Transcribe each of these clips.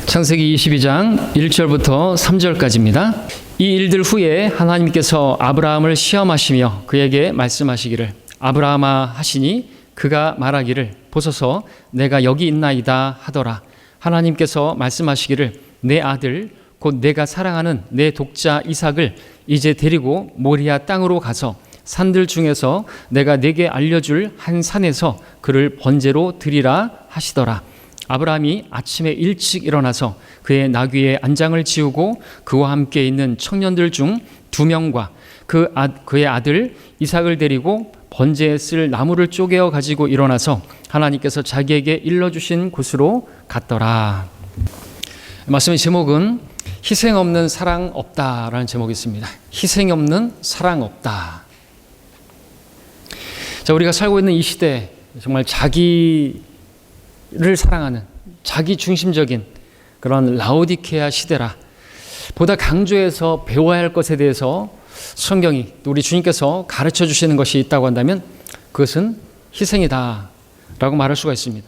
창세기 22장 1절부터 3절까지입니다. 이 일들 후에 하나님께서 아브라함을 시험하시며 그에게 말씀하시기를 아브라함아 하시니 그가 말하기를 보소서 내가 여기 있나이다 하더라. 하나님께서 말씀하시기를 내 아들 곧 내가 사랑하는 내 독자 이삭을 이제 데리고 모리아 땅으로 가서 산들 중에서 내가 네게 알려줄 한 산에서 그를 번제로 드리라 하시더라. 아브라함이 아침에 일찍 일어나서 그의 나귀의 안장을 지우고 그와 함께 있는 청년들 중 2명과 그의 아들 이삭을 데리고 번제에 쓸 나무를 쪼개어 가지고 일어나서 하나님께서 자기에게 일러주신 곳으로 갔더라. 말씀의 제목은 희생 없는 사랑 없다라는 제목이 있습니다. 희생이 없는 사랑 없다. 자, 우리가 살고 있는 이 시대 정말 자기를 사랑하는 자기 중심적인 그런 라오디케아 시대라. 보다 강조해서 배워야 할 것에 대해서 성경이 또 우리 주님께서 가르쳐 주시는 것이 있다고 한다면 그것은 희생이다 라고 말할 수가 있습니다.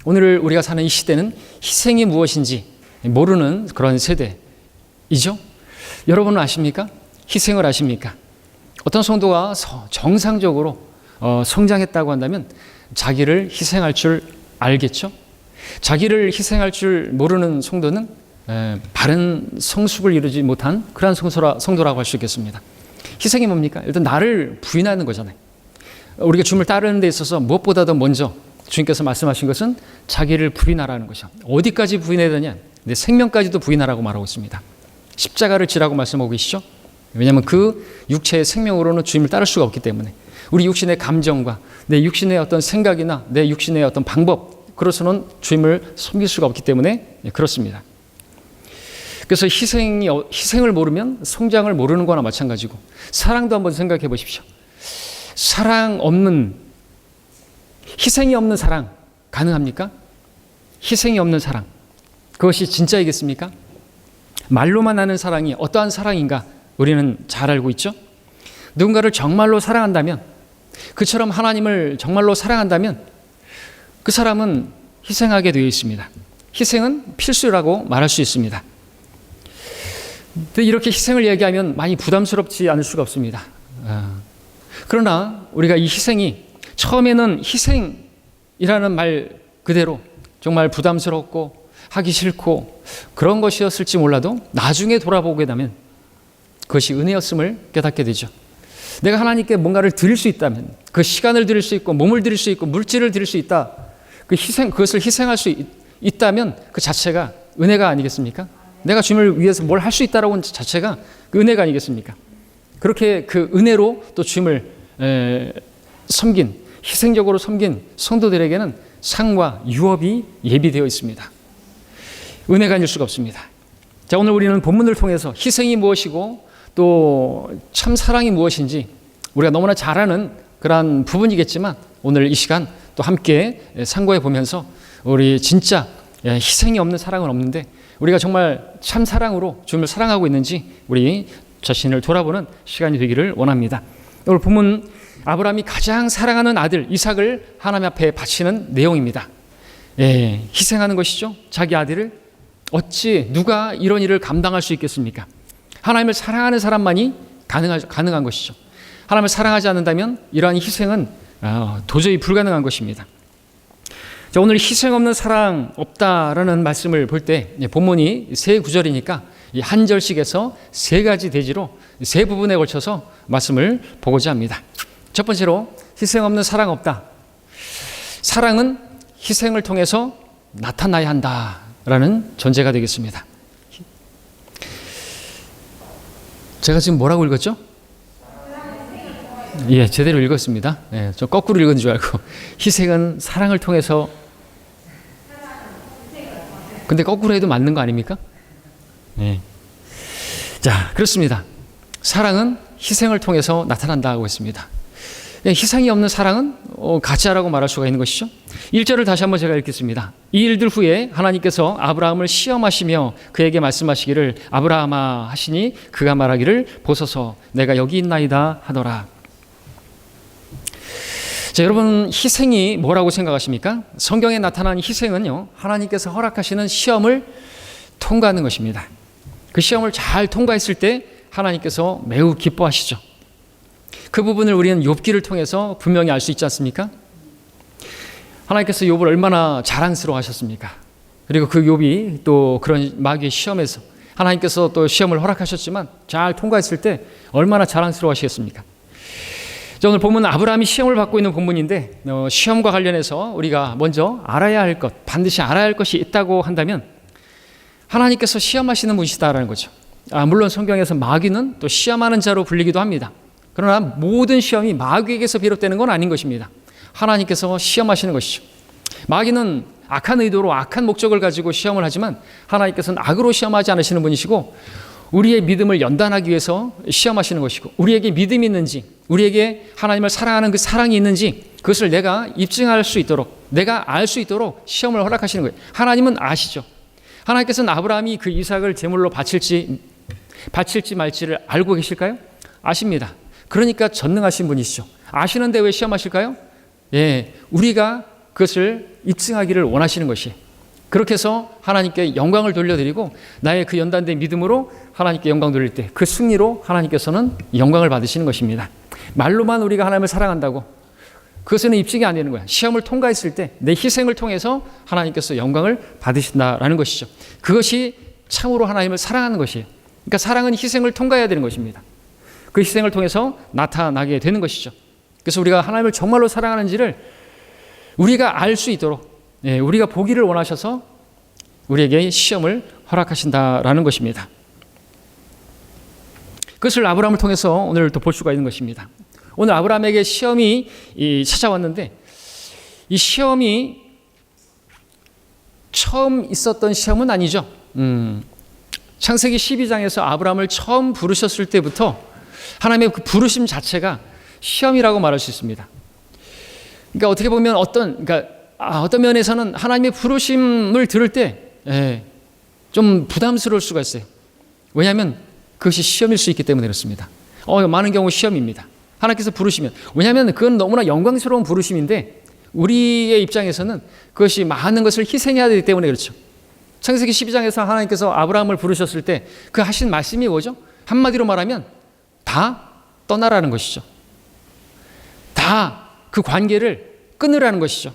오늘 우리가 사는 이 시대는 희생이 무엇인지 모르는 그런 세대이죠. 여러분은 아십니까? 희생을 아십니까? 어떤 성도가 정상적으로 성장했다고 한다면 자기를 희생할 줄 알겠죠? 자기를 희생할 줄 모르는 성도는 바른 성숙을 이루지 못한 그러한 성도라고 할 수 있겠습니다. 희생이 뭡니까? 일단 나를 부인하는 거잖아요. 우리가 주님을 따르는 데 있어서 무엇보다도 먼저 주님께서 말씀하신 것은 자기를 부인하라는 것이요. 어디까지 부인해야 되냐? 내 생명까지도 부인하라고 말하고 있습니다. 십자가를 지라고 말씀하고 계시죠? 왜냐하면 그 육체의 생명으로는 주님을 따를 수가 없기 때문에 우리 육신의 감정과 내 육신의 어떤 생각이나 내 육신의 어떤 방법, 그로서는 주님을 섬길 수가 없기 때문에 그렇습니다. 그래서 희생을 모르면 성장을 모르는 거나 마찬가지고 사랑도 한번 생각해 보십시오. 희생이 없는 사랑 가능합니까? 희생이 없는 사랑, 그것이 진짜이겠습니까? 말로만 하는 사랑이 어떠한 사랑인가 우리는 잘 알고 있죠. 누군가를 정말로 사랑한다면, 그처럼 하나님을 정말로 사랑한다면 그 사람은 희생하게 되어 있습니다. 희생은 필수라고 말할 수 있습니다. 근데 이렇게 희생을 얘기하면 많이 부담스럽지 않을 수가 없습니다. 그러나 우리가 이 희생이 처음에는 희생이라는 말 그대로 정말 부담스럽고 하기 싫고 그런 것이었을지 몰라도 나중에 돌아보게 되면 그것이 은혜였음을 깨닫게 되죠. 내가 하나님께 뭔가를 드릴 수 있다면, 그 시간을 드릴 수 있고 몸을 드릴 수 있고 물질을 드릴 수 있다, 그것을 희생할 수 있다면 그 자체가 은혜가 아니겠습니까? 내가 주님을 위해서 뭘 할 수 있다라고 하는 자체가 그 은혜가 아니겠습니까? 그렇게 그 은혜로 또 주님을 희생적으로 섬긴 성도들에게는 상과 유업이 예비되어 있습니다. 은혜가 아닐 수가 없습니다. 자, 오늘 우리는 본문을 통해서 희생이 무엇이고 또 참 사랑이 무엇인지 우리가 너무나 잘 아는 그러한 부분이겠지만 오늘 이 시간 또 함께 상고해 보면서 우리 진짜 희생이 없는 사랑은 없는데 우리가 정말 참 사랑으로 주님을 사랑하고 있는지 우리 자신을 돌아보는 시간이 되기를 원합니다. 오늘 본문 아브라함이 가장 사랑하는 아들 이삭을 하나님 앞에 바치는 내용입니다. 희생하는 것이죠. 자기 아들을. 어찌 누가 이런 일을 감당할 수 있겠습니까? 하나님을 사랑하는 사람만이 가능한 것이죠. 하나님을 사랑하지 않는다면 이러한 희생은 도저히 불가능한 것입니다. 자, 오늘 희생 없는 사랑 없다라는 말씀을 볼 때 본문이 3구절이니까 이 한 절씩에서 3가지 대지로 3부분에 걸쳐서 말씀을 보고자 합니다. 첫 번째로 희생 없는 사랑 없다. 사랑은 희생을 통해서 나타나야 한다라는 전제가 되겠습니다. 제가 지금 뭐라고 읽었죠? 제대로 읽었습니다. 저 거꾸로 읽은 줄 알고. 희생은 사랑을 통해서. 근데 거꾸로 해도 맞는 거 아닙니까? 자, 그렇습니다. 사랑은 희생을 통해서 나타난다고 했습니다. 희생이 없는 사랑은 가짜라고 말할 수가 있는 것이죠. 1절을 다시 한번 제가 읽겠습니다. 이 일들 후에 하나님께서 아브라함을 시험하시며 그에게 말씀하시기를 아브라함아 하시니 그가 말하기를 보소서 내가 여기 있나이다 하더라. 자, 여러분 희생이 뭐라고 생각하십니까? 성경에 나타난 희생은요, 하나님께서 허락하시는 시험을 통과하는 것입니다. 그 시험을 잘 통과했을 때 하나님께서 매우 기뻐하시죠. 그 부분을 우리는 욥기를 통해서 분명히 알 수 있지 않습니까? 하나님께서 욥을 얼마나 자랑스러워하셨습니까? 그리고 그 욥이 또 그런 마귀의 시험에서 하나님께서 또 시험을 허락하셨지만 잘 통과했을 때 얼마나 자랑스러워하시겠습니까? 오늘 본문은 아브라함이 시험을 받고 있는 본문인데 시험과 관련해서 우리가 먼저 알아야 할 것, 반드시 알아야 할 것이 있다고 한다면 하나님께서 시험하시는 분이시다라는 거죠. 물론 성경에서 마귀는 또 시험하는 자로 불리기도 합니다. 그러나 모든 시험이 마귀에게서 비롯되는 건 아닌 것입니다. 하나님께서 시험하시는 것이죠. 마귀는 악한 의도로 악한 목적을 가지고 시험을 하지만 하나님께서는 악으로 시험하지 않으시는 분이시고 우리의 믿음을 연단하기 위해서 시험하시는 것이고 우리에게 믿음이 있는지 우리에게 하나님을 사랑하는 그 사랑이 있는지 그것을 내가 입증할 수 있도록 내가 알 수 있도록 시험을 허락하시는 거예요. 하나님은 아시죠. 하나님께서는 아브라함이 그 이삭을 제물로 바칠지 말지를 알고 계실까요? 아십니다. 그러니까 전능하신 분이시죠. 아시는데 왜 시험하실까요? 우리가 그것을 입증하기를 원하시는 것이에요. 그렇게 해서 하나님께 영광을 돌려드리고 나의 그 연단된 믿음으로 하나님께 영광 돌릴 때 그 승리로 하나님께서는 영광을 받으시는 것입니다. 말로만 우리가 하나님을 사랑한다고 그것은 입증이 안 되는 거야. 시험을 통과했을 때 내 희생을 통해서 하나님께서 영광을 받으신다라는 것이죠. 그것이 참으로 하나님을 사랑하는 것이에요. 그러니까 사랑은 희생을 통과해야 되는 것입니다. 그 희생을 통해서 나타나게 되는 것이죠. 그래서 우리가 하나님을 정말로 사랑하는지를 우리가 알 수 있도록 우리가 보기를 원하셔서 우리에게 시험을 허락하신다라는 것입니다. 그것을 아브라함을 통해서 오늘 또 볼 수가 있는 것입니다. 오늘 아브라함에게 시험이 찾아왔는데 이 시험이 처음 있었던 시험은 아니죠. 창세기 12장에서 아브라함을 처음 부르셨을 때부터 하나님의 그 부르심 자체가 시험이라고 말할 수 있습니다. 그러니까 어떻게 보면 어떤 면에서는 하나님의 부르심을 들을 때 좀 부담스러울 수가 있어요. 왜냐하면 그것이 시험일 수 있기 때문에 그렇습니다. 많은 경우 시험입니다. 하나님께서 부르시면 왜냐하면 그건 너무나 영광스러운 부르심인데 우리의 입장에서는 그것이 많은 것을 희생해야 되기 때문에 그렇죠. 창세기 12장에서 하나님께서 아브라함을 부르셨을 때 그 하신 말씀이 뭐죠? 한마디로 말하면 다 떠나라는 것이죠. 다 그 관계를 끊으라는 것이죠.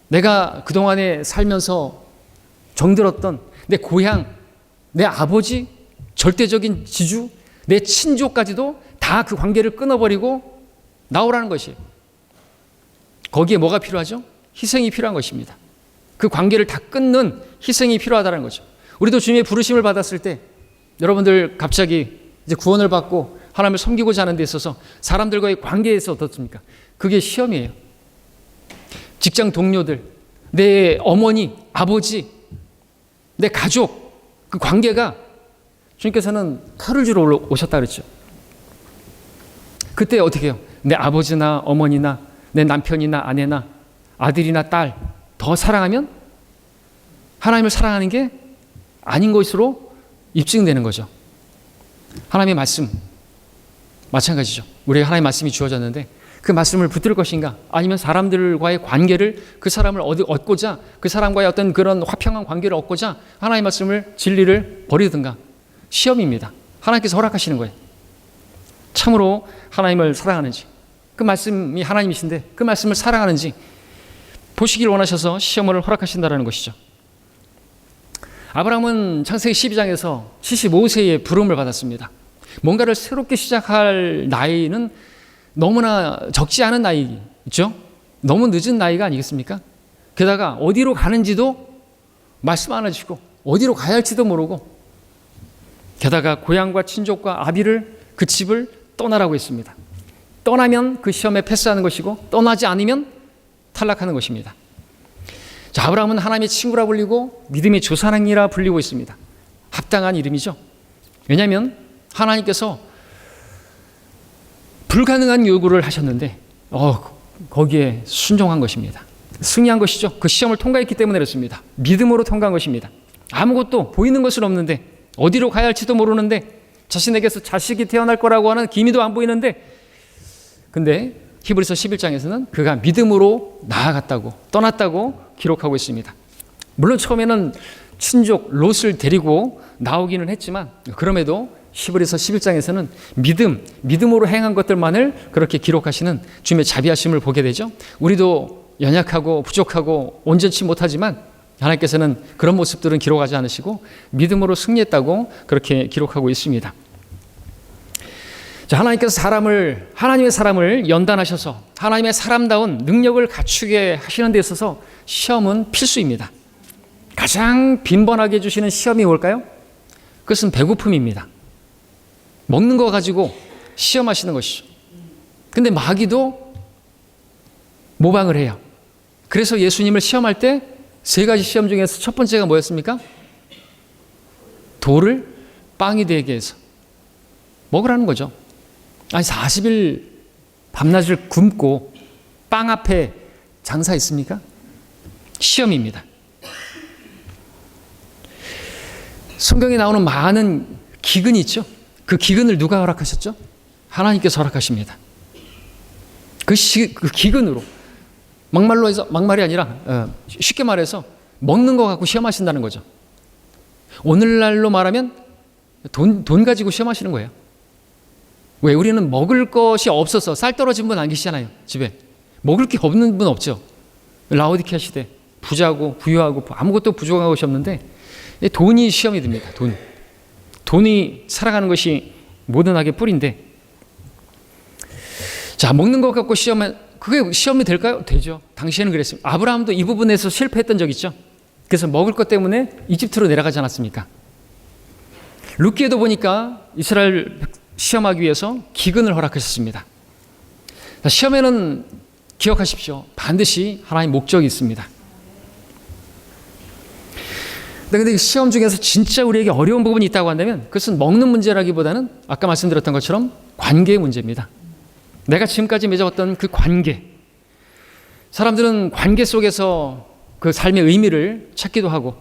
내가 그동안에 살면서 정들었던 내 고향, 내 아버지, 절대적인 지주, 내 친족까지도 다 그 관계를 끊어버리고 나오라는 것이에요. 거기에 뭐가 필요하죠? 희생이 필요한 것입니다. 그 관계를 다 끊는 희생이 필요하다는 거죠. 우리도 주님의 부르심을 받았을 때 여러분들 갑자기 이제 구원을 받고 하나님을 섬기고자 하는 데 있어서 사람들과의 관계에서 어떻습니까? 그게 시험이에요. 직장 동료들, 내 어머니, 아버지, 내 가족, 그 관계가 주님께서는 칼을 주러 오셨다 그랬죠. 그때 어떻게 해요? 내 아버지나 어머니나 내 남편이나 아내나 아들이나 딸 더 사랑하면 하나님을 사랑하는 게 아닌 것으로 입증되는 거죠. 하나님의 말씀 마찬가지죠. 우리에게 하나님의 말씀이 주어졌는데 그 말씀을 붙들 것인가 아니면 사람들과의 관계를 그 사람을 얻고자 그 사람과의 어떤 그런 화평한 관계를 얻고자 하나님의 말씀을 진리를 버리든가 시험입니다. 하나님께서 허락하시는 거예요. 참으로 하나님을 사랑하는지 그 말씀이 하나님이신데 그 말씀을 사랑하는지 보시길 원하셔서 시험을 허락하신다는 것이죠. 아브라함은 창세기 12장에서 75세의 부름을 받았습니다. 뭔가를 새롭게 시작할 나이는 너무나 적지 않은 나이죠. 너무 늦은 나이가 아니겠습니까? 게다가 어디로 가는지도 말씀 안 해주시고 어디로 가야 할지도 모르고 게다가 고향과 친족과 아비를 그 집을 떠나라고 했습니다. 떠나면 그 시험에 패스하는 것이고 떠나지 않으면 탈락하는 것입니다. 자, 아브라함은 하나님의 친구라 불리고 믿음의 조상이라 불리고 있습니다. 합당한 이름이죠. 왜냐하면 하나님께서 불가능한 요구를 하셨는데 거기에 순종한 것입니다. 승리한 것이죠. 그 시험을 통과했기 때문에 그렇습니다. 믿음으로 통과한 것입니다. 아무것도 보이는 것은 없는데 어디로 가야 할지도 모르는데 자신에게서 자식이 태어날 거라고 하는 기미도 안 보이는데 근데 히브리서 11장에서는 그가 믿음으로 나아갔다고 떠났다고 기록하고 있습니다. 물론 처음에는 친족 롯을 데리고 나오기는 했지만 그럼에도 히브리서 11장에서는 믿음으로 행한 것들만을 그렇게 기록하시는 주님의 자비하심을 보게 되죠. 우리도 연약하고 부족하고 온전치 못하지만 하나님께서는 그런 모습들은 기록하지 않으시고 믿음으로 승리했다고 그렇게 기록하고 있습니다. 자, 하나님께서 하나님의 사람을 연단하셔서 하나님의 사람다운 능력을 갖추게 하시는 데 있어서 시험은 필수입니다. 가장 빈번하게 주시는 시험이 뭘까요? 그것은 배고픔입니다. 먹는 거 가지고 시험하시는 것이죠. 근데 마귀도 모방을 해요. 그래서 예수님을 시험할 때 3가지 시험 중에서 첫 번째가 뭐였습니까? 돌을 빵이 되게 해서 먹으라는 거죠. 아니 40일 밤낮을 굶고 빵 앞에 장사 있습니까? 시험입니다. 성경에 나오는 많은 기근이 있죠. 그 기근을 누가 허락하셨죠? 하나님께서 허락하십니다. 그 기근으로 막말이 아니라 쉽게 말해서 먹는 거 갖고 시험하신다는 거죠. 오늘날로 말하면 돈 가지고 시험하시는 거예요. 왜? 우리는 먹을 것이 없어서 쌀 떨어진 분 안 계시잖아요. 집에 먹을 게 없는 분 없죠. 라오디케아 시대 부자고 부유하고 아무것도 부족한 것이 없는데 돈이 시험이 됩니다. 돈이 살아가는 것이 모든 악의 뿌리인데, 자, 먹는 것 갖고 그게 시험이 될까요? 되죠. 당시에는 그랬습니다. 아브라함도 이 부분에서 실패했던 적 있죠. 그래서 먹을 것 때문에 이집트로 내려가지 않았습니까? 룻기에도 보니까 이스라엘 시험하기 위해서 기근을 허락하셨습니다. 자, 시험에는 기억하십시오. 반드시 하나님 목적이 있습니다. 근데 시험 중에서 진짜 우리에게 어려운 부분이 있다고 한다면 그것은 먹는 문제라기보다는 아까 말씀드렸던 것처럼 관계의 문제입니다. 내가 지금까지 맺어왔던 그 관계. 사람들은 관계 속에서 그 삶의 의미를 찾기도 하고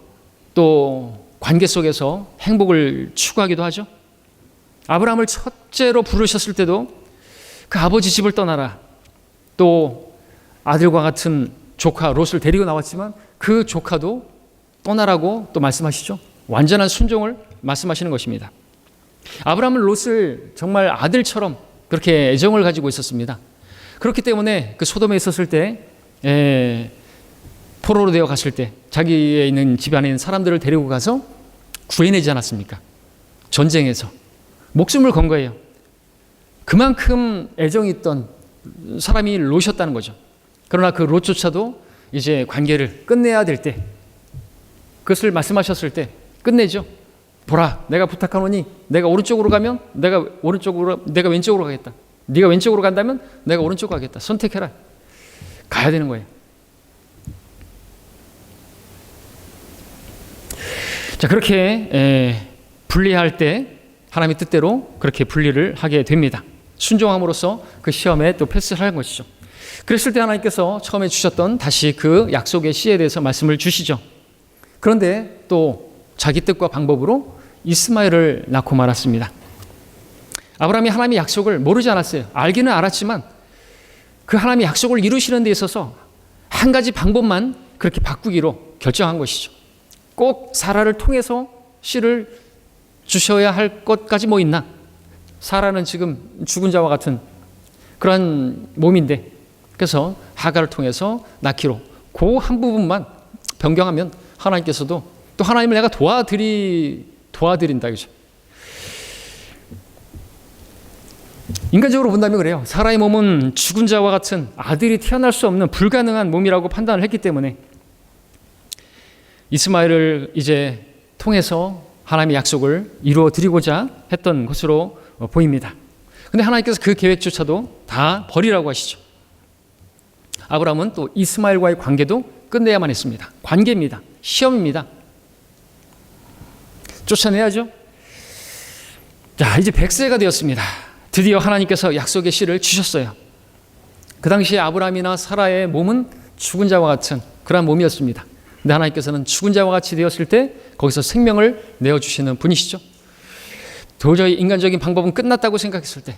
또 관계 속에서 행복을 추구하기도 하죠. 아브라함을 첫째로 부르셨을 때도 그 아버지 집을 떠나라. 또 아들과 같은 조카 롯을 데리고 나왔지만 그 조카도 떠나라고 또 말씀하시죠. 완전한 순종을 말씀하시는 것입니다. 아브라함은 롯을 정말 아들처럼 그렇게 애정을 가지고 있었습니다. 그렇기 때문에 그 소돔에 있었을 때 포로로 되어 갔을 때 자기의 있는 집안에 있는 사람들을 데리고 가서 구해내지 않았습니까? 전쟁에서 목숨을 건 거예요. 그만큼 애정이 있던 사람이 롯이었다는 거죠. 그러나 그 롯조차도 이제 관계를 끝내야 될 때 그것을 말씀하셨을 때 끝내죠. 보라, 내가 부탁하노니 내가 오른쪽으로 가면 내가 왼쪽으로 가겠다. 네가 왼쪽으로 간다면 내가 오른쪽으로 가겠다. 선택해라. 가야 되는 거예요. 자, 그렇게 분리할 때 하나님의 뜻대로 그렇게 분리를 하게 됩니다. 순종함으로써 그 시험에 또 패스를 하는 것이죠. 그랬을 때 하나님께서 처음에 주셨던 다시 그 약속의 씨에 대해서 말씀을 주시죠. 그런데 또 자기 뜻과 방법으로 이스마엘을 낳고 말았습니다. 아브라함이 하나님의 약속을 모르지 않았어요. 알기는 알았지만 그 하나님의 약속을 이루시는 데 있어서 한 가지 방법만 그렇게 바꾸기로 결정한 것이죠. 꼭 사라를 통해서 씨를 주셔야 할 것까지 뭐 있나? 사라는 지금 죽은 자와 같은 그런 몸인데 그래서 하가를 통해서 낳기로 그 한 부분만 변경하면 하나님께서도 또 하나님을 내가 도와드린다. 그죠? 인간적으로 본다면 그래요. 사라의 몸은 죽은 자와 같은 아들이 태어날 수 없는 불가능한 몸이라고 판단을 했기 때문에 이스마엘을 이제 통해서 하나님의 약속을 이루어 드리고자 했던 것으로 보입니다. 그런데 하나님께서 그 계획조차도 다 버리라고 하시죠. 아브라함은 또 이스마엘과의 관계도 끝내야만 했습니다. 관계입니다. 시험입니다. 쫓아내야죠. 자, 이제 100세가 되었습니다. 드디어 하나님께서 약속의 씨를 주셨어요. 그 당시에 아브라함이나 사라의 몸은 죽은 자와 같은 그러한 몸이었습니다. 근데 하나님께서는 죽은 자와 같이 되었을 때 거기서 생명을 내어주시는 분이시죠. 도저히 인간적인 방법은 끝났다고 생각했을 때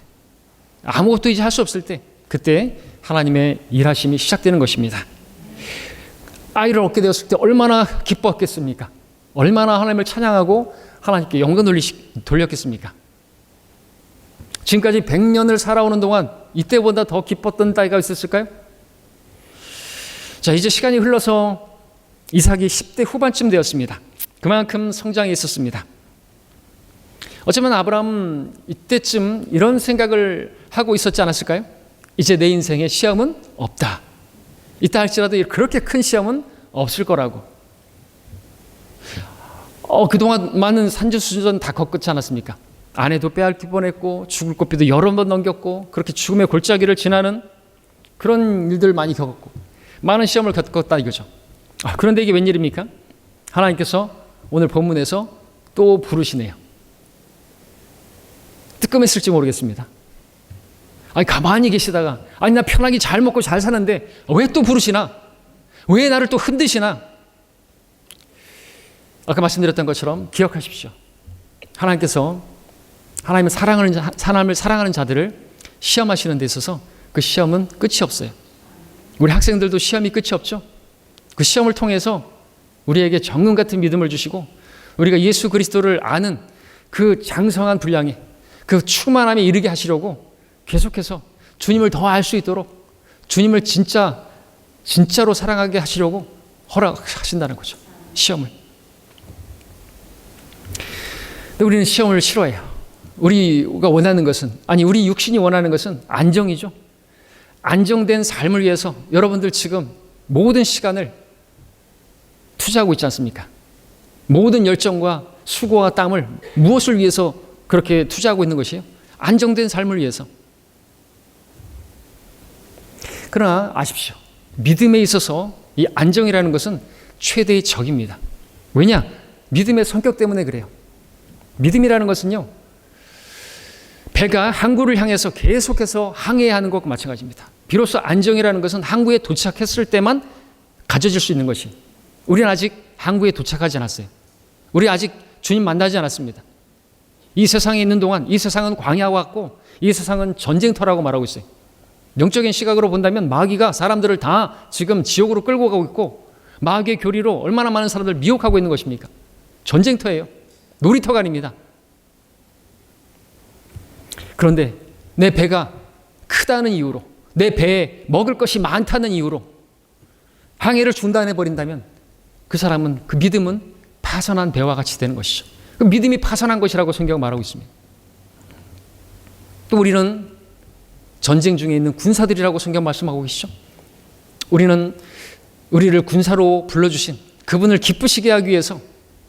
아무것도 이제 할 수 없을 때 그때 하나님의 일하심이 시작되는 것입니다. 아이를 얻게 되었을 때 얼마나 기뻐했겠습니까? 얼마나 하나님을 찬양하고 하나님께 영광 돌렸겠습니까? 지금까지 100년을 살아오는 동안 이때보다 더 기뻤던 때가 있었을까요? 자, 이제 시간이 흘러서 이삭이 10대 후반쯤 되었습니다. 그만큼 성장이 있었습니다. 어쩌면 아브라함은 이때쯤 이런 생각을 하고 있었지 않았을까요? 이제 내 인생에 시험은 없다. 있다 할지라도 그렇게 큰 시험은 없을 거라고. 그동안 많은 산전수전 다 겪었지 않았습니까? 아내도 빼앗길 뻔했고 죽을 고비도 여러 번 넘겼고 그렇게 죽음의 골짜기를 지나는 그런 일들 많이 겪었고 많은 시험을 겪었다 이거죠. 그런데 이게 웬일입니까? 하나님께서 오늘 본문에서 또 부르시네요. 뜨끔했을지 모르겠습니다. 가만히 계시다가 나 편하게 잘 먹고 잘 사는데 왜 또 부르시나? 왜 나를 또 흔드시나? 아까 말씀드렸던 것처럼 기억하십시오. 하나님께서 하나님을 사랑하는 자들을 시험하시는 데 있어서 그 시험은 끝이 없어요. 우리 학생들도 시험이 끝이 없죠. 그 시험을 통해서 우리에게 정금 같은 믿음을 주시고 우리가 예수 그리스도를 아는 그 장성한 분량에 그 충만함에 이르게 하시려고 계속해서 주님을 더 알 수 있도록 주님을 진짜로 사랑하게 하시려고 허락하신다는 거죠. 시험을. 근데 우리는 시험을 싫어해요. 우리가 원하는 것은, 우리 육신이 원하는 것은 안정이죠. 안정된 삶을 위해서 여러분들 지금 모든 시간을 투자하고 있지 않습니까? 모든 열정과 수고와 땀을 무엇을 위해서 그렇게 투자하고 있는 것이에요? 안정된 삶을 위해서. 그러나 아십시오. 믿음에 있어서 이 안정이라는 것은 최대의 적입니다. 왜냐? 믿음의 성격 때문에 그래요. 믿음이라는 것은요, 배가 항구를 향해서 계속해서 항해야 하는 것과 마찬가지입니다. 비로소 안정이라는 것은 항구에 도착했을 때만 가져질 수 있는 것이. 우리는 아직 항구에 도착하지 않았어요. 우리 아직 주님 만나지 않았습니다. 이 세상에 있는 동안 이 세상은 광야와 같고 이 세상은 전쟁터라고 말하고 있어요. 영적인 시각으로 본다면 마귀가 사람들을 다 지금 지옥으로 끌고 가고 있고 마귀의 교리로 얼마나 많은 사람들을 미혹하고 있는 것입니까? 전쟁터예요. 놀이터가 아닙니다. 그런데 내 배가 크다는 이유로, 내 배에 먹을 것이 많다는 이유로 항해를 중단해버린다면 그 사람은, 그 믿음은 파선한 배와 같이 되는 것이죠. 그 믿음이 파선한 것이라고 성경은 말하고 있습니다. 또 우리는 전쟁 중에 있는 군사들이라고 성경 말씀하고 계시죠. 우리를 군사로 불러주신 그분을 기쁘시게 하기 위해서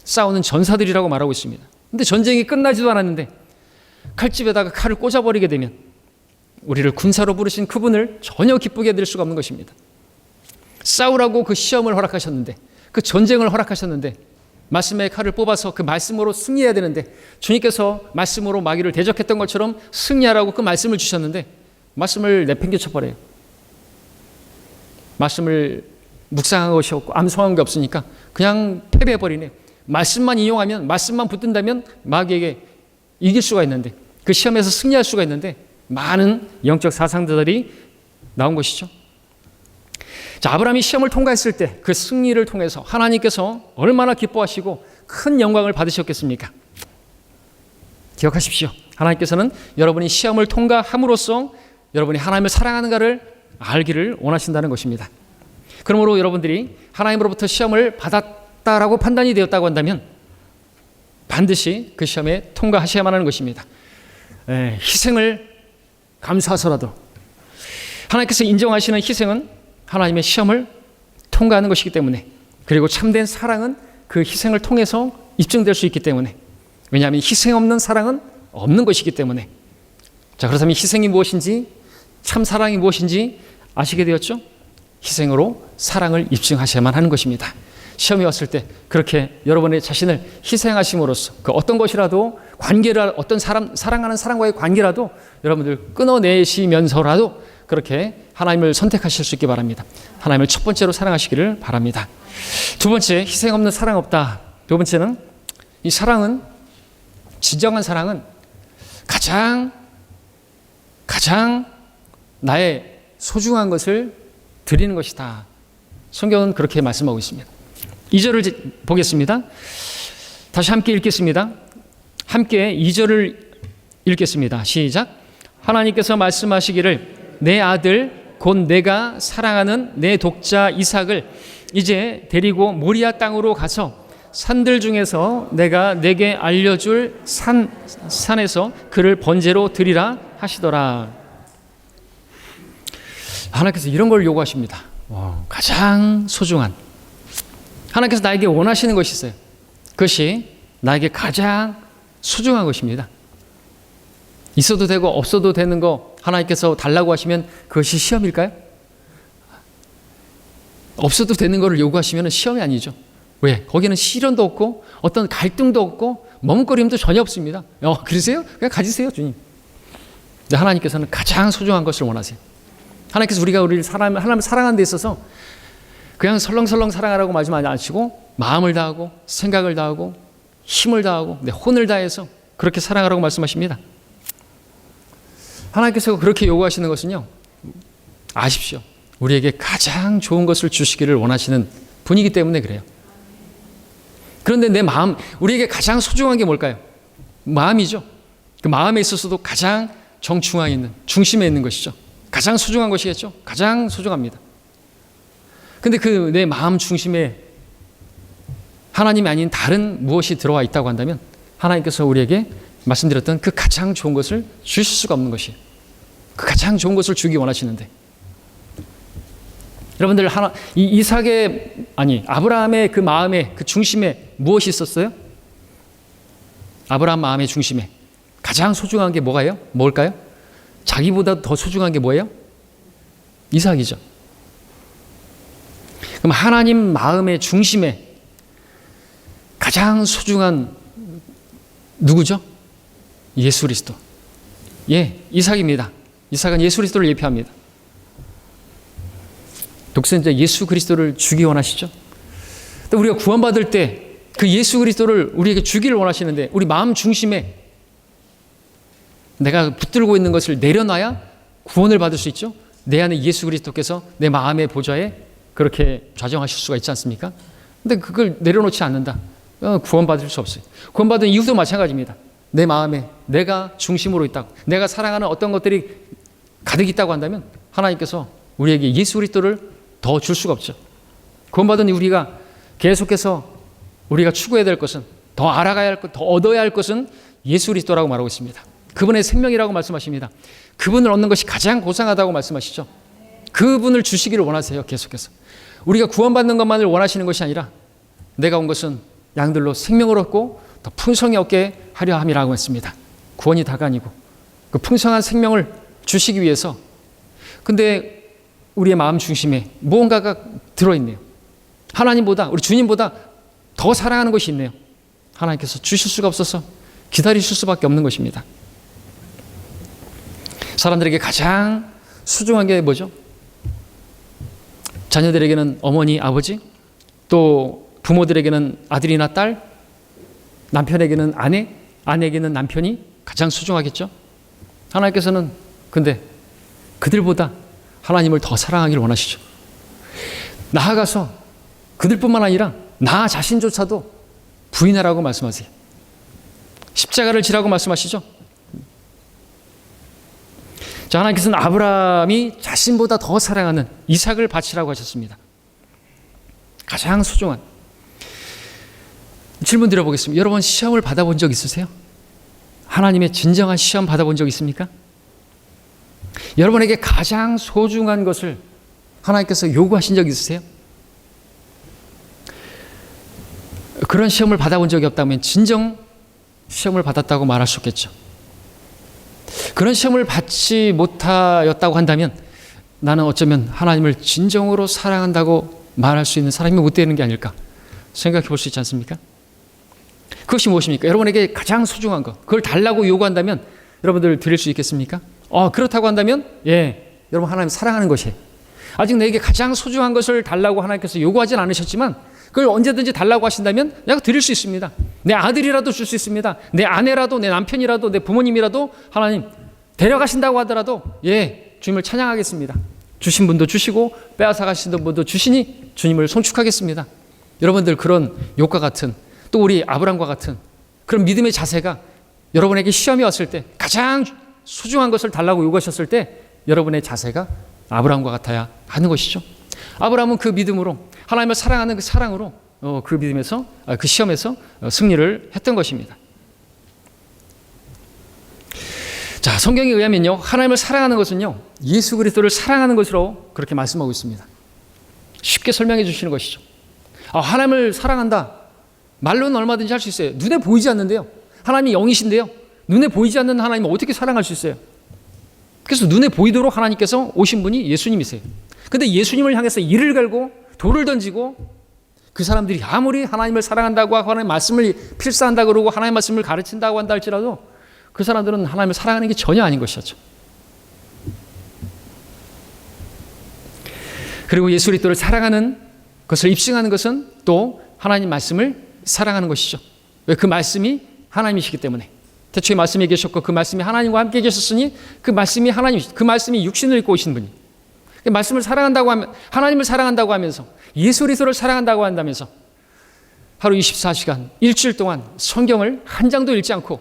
싸우는 전사들이라고 말하고 있습니다. 근데 전쟁이 끝나지도 않았는데 칼집에다가 칼을 꽂아버리게 되면 우리를 군사로 부르신 그분을 전혀 기쁘게 해드릴 수가 없는 것입니다. 싸우라고 그 시험을 허락하셨는데, 그 전쟁을 허락하셨는데, 말씀의 칼을 뽑아서 그 말씀으로 승리해야 되는데, 주님께서 말씀으로 마귀를 대적했던 것처럼 승리하라고 그 말씀을 주셨는데 말씀을 내팽개쳐버려요. 말씀을 묵상한 것이 없고 암송한 게 없으니까 그냥 패배해버리네. 말씀만 인용하면, 말씀만 붙든다면 마귀에게 이길 수가 있는데, 그 시험에서 승리할 수가 있는데 많은 영적 사상자들이 나온 것이죠. 자, 아브라함이 시험을 통과했을 때 그 승리를 통해서 하나님께서 얼마나 기뻐하시고 큰 영광을 받으셨겠습니까? 기억하십시오. 하나님께서는 여러분이 시험을 통과함으로써 여러분이 하나님을 사랑하는가를 알기를 원하신다는 것입니다. 그러므로 여러분들이 하나님으로부터 시험을 받았다라고 판단이 되었다고 한다면 반드시 그 시험에 통과하셔야만 하는 것입니다. 희생을 감수하서라도 하나님께서 인정하시는 희생은 하나님의 시험을 통과하는 것이기 때문에, 그리고 참된 사랑은 그 희생을 통해서 입증될 수 있기 때문에, 왜냐하면 희생 없는 사랑은 없는 것이기 때문에. 자, 그렇다면 희생이 무엇인지, 참 사랑이 무엇인지 아시게 되었죠? 희생으로 사랑을 입증하셔야만 하는 것입니다. 시험이 왔을 때 그렇게 여러분의 자신을 희생하심으로써 그 어떤 것이라도 관계라, 어떤 사랑하는 사람과의 관계라도 여러분들 끊어내시면서라도 그렇게 하나님을 선택하실 수 있기 바랍니다. 하나님을 첫 번째로 사랑하시기를 바랍니다. 두 번째, 희생 없는 사랑 없다. 두 번째는 이 사랑은, 진정한 사랑은 가장 나의 소중한 것을 드리는 것이다. 성경은 그렇게 말씀하고 있습니다. 2절을 보겠습니다. 다시 함께 읽겠습니다. 함께 2절을 읽겠습니다. 시작. 하나님께서 말씀하시기를 내 아들 곧 내가 사랑하는 내 독자 이삭을 이제 데리고 모리아 땅으로 가서 산들 중에서 내가 내게 알려줄 산에서 그를 번제로 드리라 하시더라. 하나님께서 이런 걸 요구하십니다. 가장 소중한, 하나님께서 나에게 원하시는 것이 있어요. 그것이 나에게 가장 소중한 것입니다. 있어도 되고 없어도 되는 거 하나님께서 달라고 하시면 그것이 시험일까요? 없어도 되는 것을 요구하시면 시험이 아니죠. 왜? 거기는 시련도 없고 어떤 갈등도 없고 머뭇거림도 전혀 없습니다. 그러세요? 그냥 가지세요, 주님. 근데 하나님께서는 가장 소중한 것을 원하세요. 하나님께서 우리를 하나님을 사랑하는 데 있어서 그냥 설렁설렁 사랑하라고 말씀하지 않으시고 마음을 다하고 생각을 다하고 힘을 다하고 내 혼을 다해서 그렇게 사랑하라고 말씀하십니다. 하나님께서 그렇게 요구하시는 것은요, 아십시오. 우리에게 가장 좋은 것을 주시기를 원하시는 분이기 때문에 그래요. 그런데 내 마음, 우리에게 가장 소중한 게 뭘까요? 마음이죠. 그 마음에 있어서도 가장 정중앙에 있는, 중심에 있는 것이죠. 가장 소중한 것이겠죠. 가장 소중합니다. 근데 그 내 마음 중심에 하나님이 아닌 다른 무엇이 들어와 있다고 한다면 하나님께서 우리에게 말씀드렸던 그 가장 좋은 것을 주실 수가 없는 것이에요. 그 가장 좋은 것을 주기 원하시는데, 여러분들 아브라함의 그 마음에 그 중심에 무엇이 있었어요? 아브라함 마음의 중심에 가장 소중한 게 뭘까요? 자기보다 더 소중한 게 뭐예요? 이삭이죠. 그럼 하나님 마음의 중심에 가장 소중한 누구죠? 예수 그리스도. 이삭입니다. 이삭은 예수 그리스도를 예표합니다. 독생자 예수 그리스도를 주기 원하시죠? 또 우리가 구원받을 때 그 예수 그리스도를 우리에게 주기를 원하시는데, 우리 마음 중심에 내가 붙들고 있는 것을 내려놔야 구원을 받을 수 있죠. 내 안에 예수 그리스도께서 내 마음의 보좌에 그렇게 좌정하실 수가 있지 않습니까? 근데 그걸 내려놓지 않는다. 구원받을 수 없어요. 구원받은 이유도 마찬가지입니다. 내 마음에 내가 중심으로 있다고, 내가 사랑하는 어떤 것들이 가득 있다고 한다면 하나님께서 우리에게 예수 그리스도를 더 줄 수가 없죠. 구원받은 우리가 계속해서 우리가 추구해야 될 것은, 더 알아가야 할 것, 더 얻어야 할 것은 예수 그리스도라고 말하고 있습니다. 그분의 생명이라고 말씀하십니다. 그분을 얻는 것이 가장 고상하다고 말씀하시죠. 그분을 주시기를 원하세요. 계속해서 우리가 구원받는 것만을 원하시는 것이 아니라 내가 온 것은 양들로 생명을 얻고 더 풍성히 얻게 하려 함이라고 했습니다. 구원이 다가 아니고 그 풍성한 생명을 주시기 위해서. 근데 우리의 마음 중심에 무언가가 들어있네요. 하나님보다, 우리 주님보다 더 사랑하는 것이 있네요. 하나님께서 주실 수가 없어서 기다리실 수밖에 없는 것입니다. 사람들에게 가장 소중한 게 뭐죠? 자녀들에게는 어머니, 아버지, 또 부모들에게는 아들이나 딸, 남편에게는 아내, 아내에게는 남편이 가장 소중하겠죠? 하나님께서는 근데 그들보다 하나님을 더 사랑하기를 원하시죠. 나아가서 그들뿐만 아니라 나 자신조차도 부인하라고 말씀하세요. 십자가를 지라고 말씀하시죠. 자, 하나님께서는 아브라함이 자신보다 더 사랑하는 이삭을 바치라고 하셨습니다. 가장 소중한. 질문 드려보겠습니다. 여러분 시험을 받아본 적 있으세요? 하나님의 진정한 시험 받아본 적 있습니까? 여러분에게 가장 소중한 것을 하나님께서 요구하신 적 있으세요? 그런 시험을 받아본 적이 없다면 진정 시험을 받았다고 말할 수 없겠죠. 그런 시험을 받지 못하였다고 한다면 나는 어쩌면 하나님을 진정으로 사랑한다고 말할 수 있는 사람이 못 되는 게 아닐까 생각해 볼 수 있지 않습니까? 그것이 무엇입니까? 여러분에게 가장 소중한 것, 그걸 달라고 요구한다면 여러분들 드릴 수 있겠습니까? 그렇다고 한다면 여러분 하나님 사랑하는 것이에요. 아직 내게 가장 소중한 것을 달라고 하나님께서 요구하진 않으셨지만 그걸 언제든지 달라고 하신다면 내가 드릴 수 있습니다. 내 아들이라도 줄 수 있습니다. 내 아내라도, 내 남편이라도, 내 부모님이라도 하나님 데려가신다고 하더라도 주님을 찬양하겠습니다. 주신 분도 주시고 빼앗아 가신 분도 주시니 주님을 송축하겠습니다. 여러분들 그런 욥과 같은, 또 우리 아브라함과 같은 그런 믿음의 자세가 여러분에게 시험이 왔을 때, 가장 소중한 것을 달라고 요구하셨을 때 여러분의 자세가 아브라함과 같아야 하는 것이죠. 아브라함은 그 믿음으로, 하나님을 사랑하는 그 사랑으로 그 믿음에서, 그 시험에서 승리를 했던 것입니다. 자, 성경에 의하면요, 하나님을 사랑하는 것은요, 예수 그리스도를 사랑하는 것으로 그렇게 말씀하고 있습니다. 쉽게 설명해 주시는 것이죠. 하나님을 사랑한다. 말로는 얼마든지 할 수 있어요. 눈에 보이지 않는데요. 하나님이 영이신데요. 눈에 보이지 않는 하나님을 어떻게 사랑할 수 있어요? 그래서 눈에 보이도록 하나님께서 오신 분이 예수님이세요. 근데 예수님을 향해서 이를 갈고 돌을 던지고 그 사람들이 아무리 하나님을 사랑한다고 하고 하나님의 말씀을 필사한다 그러고 하나님의 말씀을 가르친다고 한다 할지라도 그 사람들은 하나님을 사랑하는 게 전혀 아닌 것이었죠. 그리고 예수 그리스도를 사랑하는 것을 입증하는 것은 또 하나님 말씀을 사랑하는 것이죠. 왜? 그 말씀이 하나님이시기 때문에. 태초에 말씀이 계셨고 그 말씀이 하나님과 함께 계셨으니 그 말씀이 하나님, 그 말씀이 육신을 입고 오신 분이. 말씀을 사랑한다고 하면, 하나님을 사랑한다고 하면서 예수 그리스도를 사랑한다고 한다면서 하루 24시간 일주일 동안 성경을 한 장도 읽지 않고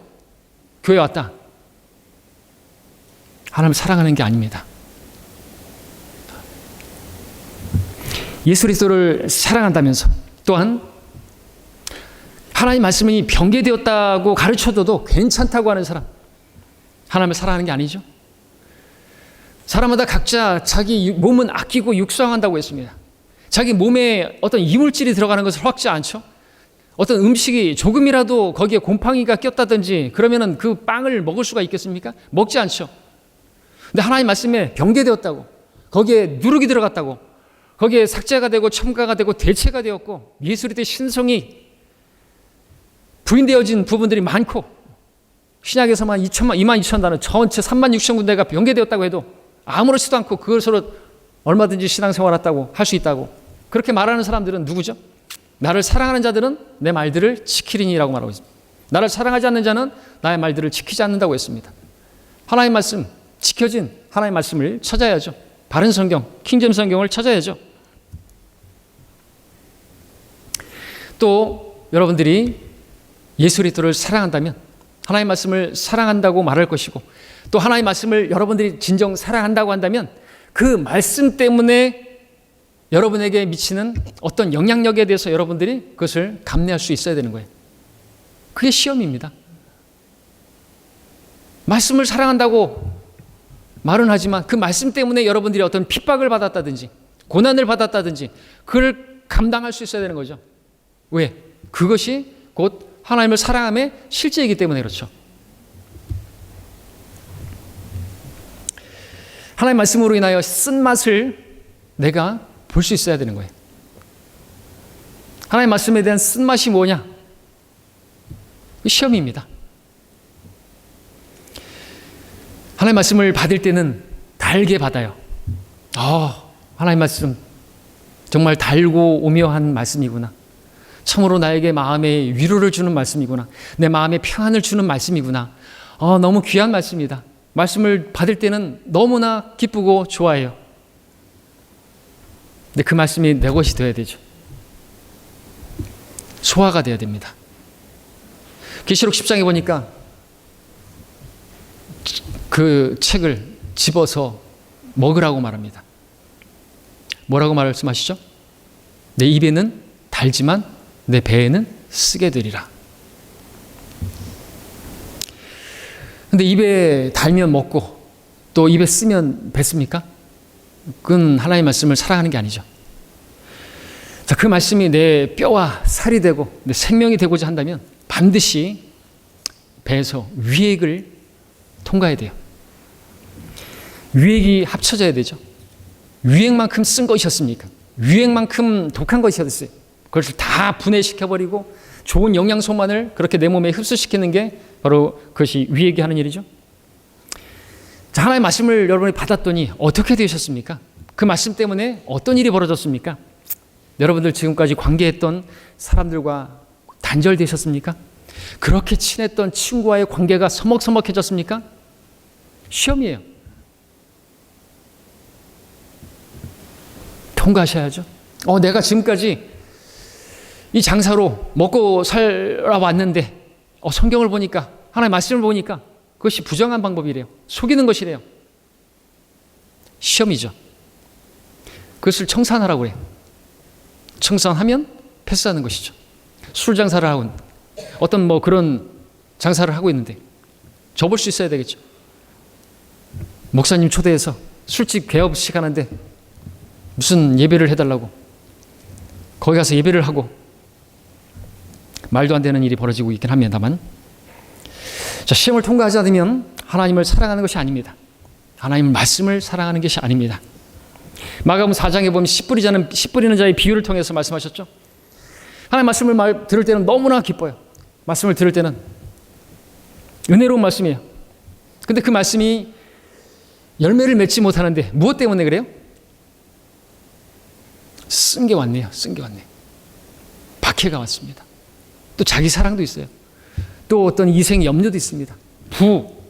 교회 왔다. 하나님을 사랑하는 게 아닙니다. 예수 그리스도를 사랑한다면서 또한 하나님 말씀이 변개되었다고 가르쳐줘도 괜찮다고 하는 사람, 하나님을 사랑하는 게 아니죠. 사람마다 각자 자기 몸은 아끼고 육성한다고 했습니다. 자기 몸에 어떤 이물질이 들어가는 것을 허락지 않죠. 어떤 음식이 조금이라도 거기에 곰팡이가 꼈다든지 그러면은 그 빵을 먹을 수가 있겠습니까? 먹지 않죠. 근데 하나님 말씀에 변개되었다고, 거기에 누룩이 들어갔다고, 거기에 삭제가 되고 첨가가 되고 대체가 되었고 예수 그리스도의 신성이 부인되어진 부분들이 많고, 신약에서만 2만 2천 단어, 전체 3만 6천 군데가 변개되었다고 해도 아무렇지도 않고 그것으로 얼마든지 신앙생활했다고 할 수 있다고 그렇게 말하는 사람들은 누구죠? 나를 사랑하는 자들은 내 말들을 지키리니라고 말하고 있습니다. 나를 사랑하지 않는 자는 나의 말들을 지키지 않는다고 했습니다. 하나님 말씀, 지켜진 하나님 말씀을 찾아야죠. 바른 성경, 킹제임스 성경을 찾아야죠. 또 여러분들이 예수 그리스도를 사랑한다면 하나님 말씀을 사랑한다고 말할 것이고, 또 하나님 말씀을 여러분들이 진정 사랑한다고 한다면 그 말씀 때문에 여러분에게 미치는 어떤 영향력에 대해서 여러분들이 그것을 감내할 수 있어야 되는 거예요. 그게 시험입니다. 말씀을 사랑한다고 말은 하지만 그 말씀 때문에 여러분들이 어떤 핍박을 받았다든지 고난을 받았다든지 그걸 감당할 수 있어야 되는 거죠. 왜? 그것이 곧 하나님을 사랑함의 실제이기 때문에 그렇죠. 하나님 말씀으로 인하여 쓴맛을 내가 볼 수 있어야 되는 거예요. 하나님 말씀에 대한 쓴맛이 뭐냐? 시험입니다. 하나님 말씀을 받을 때는 달게 받아요. 하나님 말씀 정말 달고 오묘한 말씀이구나. 참으로 나에게 마음의 위로를 주는 말씀이구나. 내 마음에 평안을 주는 말씀이구나. 너무 귀한 말씀이다. 말씀을 받을 때는 너무나 기쁘고 좋아해요. 근데 그 말씀이 내 것이 되어야 되죠. 소화가 되어야 됩니다. 계시록 10장에 보니까 그 책을 집어서 먹으라고 말합니다. 뭐라고 말씀하시죠? 내 입에는 달지만 내 배에는 쓰게 되리라. 근데 입에 달면 먹고 또 입에 쓰면 뱉습니까? 그건 하나님의 말씀을 사랑하는 게 아니죠. 자, 그 말씀이 내 뼈와 살이 되고 내 생명이 되고자 한다면 반드시 배에서 위액을 통과해야 돼요. 위액이 합쳐져야 되죠. 위액만큼 쓴 것이었습니까? 위액만큼 독한 것이었어요. 그것을 다 분해시켜버리고 좋은 영양소만을 그렇게 내 몸에 흡수시키는 게 바로 그것이 위액이 하는 일이죠. 자, 하나님의 말씀을 여러분이 받았더니 어떻게 되셨습니까? 그 말씀 때문에 어떤 일이 벌어졌습니까? 여러분들 지금까지 관계했던 사람들과 단절되셨습니까? 그렇게 친했던 친구와의 관계가 서먹서먹해졌습니까? 시험이에요. 통과하셔야죠. 내가 지금까지 이 장사로 먹고 살아왔는데 성경을 보니까, 하나님의 말씀을 보니까 그것이 부정한 방법이래요. 속이는 것이래요. 시험이죠. 그것을 청산하라고 그래요. 청산하면 패스하는 것이죠. 술 장사를 하고 어떤 그런 장사를 하고 있는데 접을 수 있어야 되겠죠. 목사님 초대해서 술집 개업식 하는데 무슨 예배를 해달라고 거기 가서 예배를 하고 말도 안 되는 일이 벌어지고 있긴 합니다만, 자, 시험을 통과하지 않으면 하나님을 사랑하는 것이 아닙니다. 하나님의 말씀을 사랑하는 것이 아닙니다. 마가복음 4장에 보면 씨 뿌리는 자의 비유를 통해서 말씀하셨죠. 하나님 말씀을 들을 때는 너무나 기뻐요. 말씀을 들을 때는 은혜로운 말씀이에요. 근데 그 말씀이 열매를 맺지 못하는데 무엇 때문에 그래요? 쓴 게 왔네요. 박해가 왔습니다. 또 자기 사랑도 있어요. 또 어떤 이생 염려도 있습니다.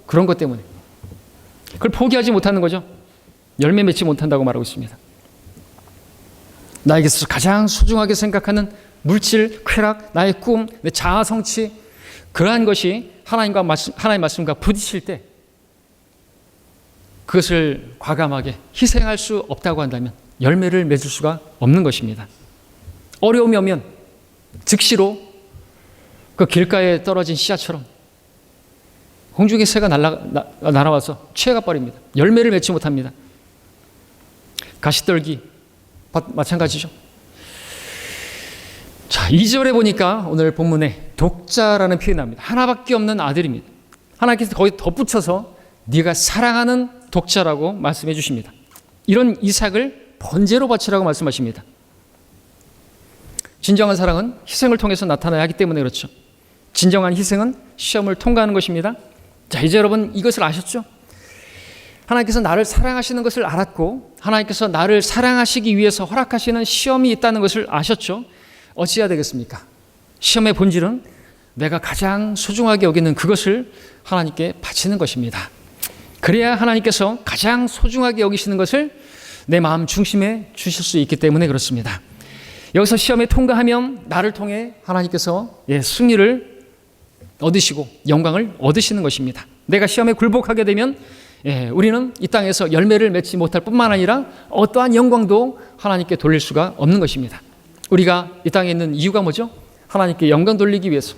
그런 것 때문에 그걸 포기하지 못하는 거죠. 열매 맺지 못한다고 말하고 있습니다. 나에게서 가장 소중하게 생각하는 물질, 쾌락, 나의 꿈, 내 자아 성취, 그러한 것이 하나님의 말씀과 부딪힐 때 그것을 과감하게 희생할 수 없다고 한다면 열매를 맺을 수가 없는 것입니다. 어려움이 오면 즉시로 그 길가에 떨어진 씨앗처럼 공중에 새가 날아와서 취해가 버립니다. 열매를 맺지 못합니다. 가시떨기 마찬가지죠. 자, 2절에 보니까 오늘 본문에 독자라는 표현이 나옵니다. 하나밖에 없는 아들입니다. 하나님께서 거기 덧붙여서 네가 사랑하는 독자라고 말씀해 주십니다. 이런 이삭을 번제로 바치라고 말씀하십니다. 진정한 사랑은 희생을 통해서 나타나야 하기 때문에 그렇죠. 진정한 희생은 시험을 통과하는 것입니다. 자, 이제 여러분 이것을 아셨죠? 하나님께서 나를 사랑하시는 것을 알았고 하나님께서 나를 사랑하시기 위해서 허락하시는 시험이 있다는 것을 아셨죠? 어찌해야 되겠습니까? 시험의 본질은 내가 가장 소중하게 여기는 그것을 하나님께 바치는 것입니다. 그래야 하나님께서 가장 소중하게 여기시는 것을 내 마음 중심에 주실 수 있기 때문에 그렇습니다. 여기서 시험에 통과하면 나를 통해 하나님께서 승리를 얻으시고 영광을 얻으시는 것입니다. 내가 시험에 굴복하게 되면 우리는 이 땅에서 열매를 맺지 못할 뿐만 아니라 어떠한 영광도 하나님께 돌릴 수가 없는 것입니다. 우리가 이 땅에 있는 이유가 뭐죠? 하나님께 영광 돌리기 위해서,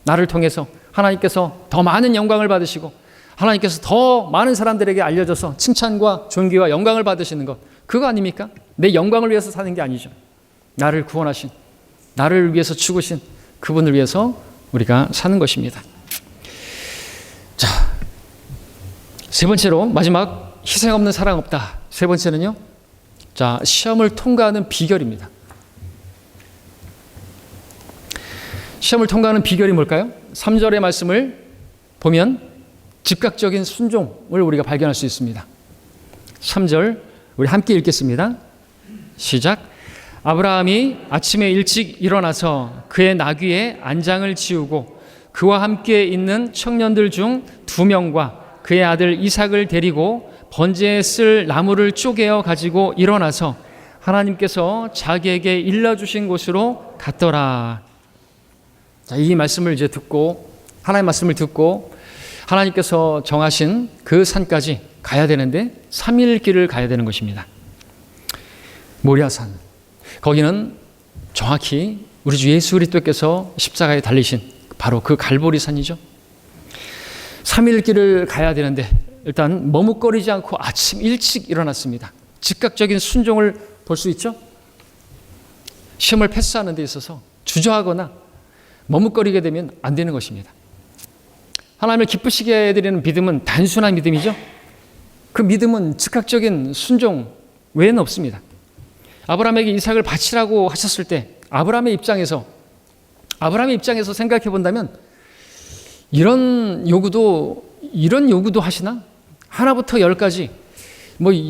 나를 통해서 하나님께서 더 많은 영광을 받으시고 하나님께서 더 많은 사람들에게 알려져서 칭찬과 존귀와 영광을 받으시는 것, 그거 아닙니까? 내 영광을 위해서 사는 게 아니죠. 나를 구원하신, 나를 위해서 죽으신 그분을 위해서 우리가 사는 것입니다. 자, 세 번째로 마지막 희생 없는 사랑 없다. 세 번째는요, 자, 시험을 통과하는 비결입니다. 시험을 통과하는 비결이 뭘까요? 3절의 말씀을 보면 즉각적인 순종을 우리가 발견할 수 있습니다. 3절 우리 함께 읽겠습니다. 시작. 아브라함이 아침에 일찍 일어나서 그의 나귀의 안장을 치우고 그와 함께 있는 청년들 중 2명과 그의 아들 이삭을 데리고 번제에 쓸 나무를 쪼개어 가지고 일어나서 하나님께서 자기에게 일러주신 곳으로 갔더라. 자, 이 말씀을 이제 듣고, 하나님의 말씀을 듣고 하나님께서 정하신 그 산까지 가야 되는데 3일 길을 가야 되는 것입니다. 모리아산. 거기는 정확히 우리 주 예수 그리스도께서 십자가에 달리신 바로 그 갈보리 산이죠. 3일 길을 가야 되는데 일단 머뭇거리지 않고 아침 일찍 일어났습니다. 즉각적인 순종을 볼 수 있죠. 시험을 패스하는 데 있어서 주저하거나 머뭇거리게 되면 안 되는 것입니다. 하나님을 기쁘시게 해드리는 믿음은 단순한 믿음이죠. 그 믿음은 즉각적인 순종 외에는 없습니다. 아브라함에게 이삭을 바치라고 하셨을 때 아브라함의 입장에서 생각해 본다면 이런 요구도 하시나? 하나부터 10까지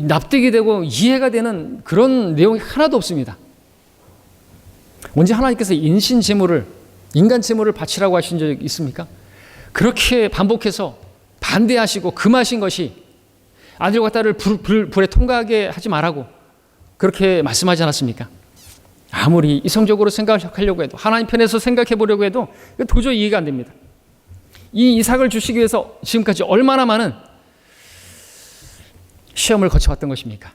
납득이 되고 이해가 되는 그런 내용이 하나도 없습니다. 언제 하나님께서 인간 제물을 바치라고 하신 적 있습니까? 그렇게 반복해서 반대하시고 금하신 것이 아들과 딸을 불에 통과하게 하지 말라고 그렇게 말씀하지 않았습니까? 아무리 이성적으로 생각하려고 해도, 하나님 편에서 생각해 보려고 해도 도저히 이해가 안 됩니다. 이 이삭을 주시기 위해서 지금까지 얼마나 많은 시험을 거쳐왔던 것입니까?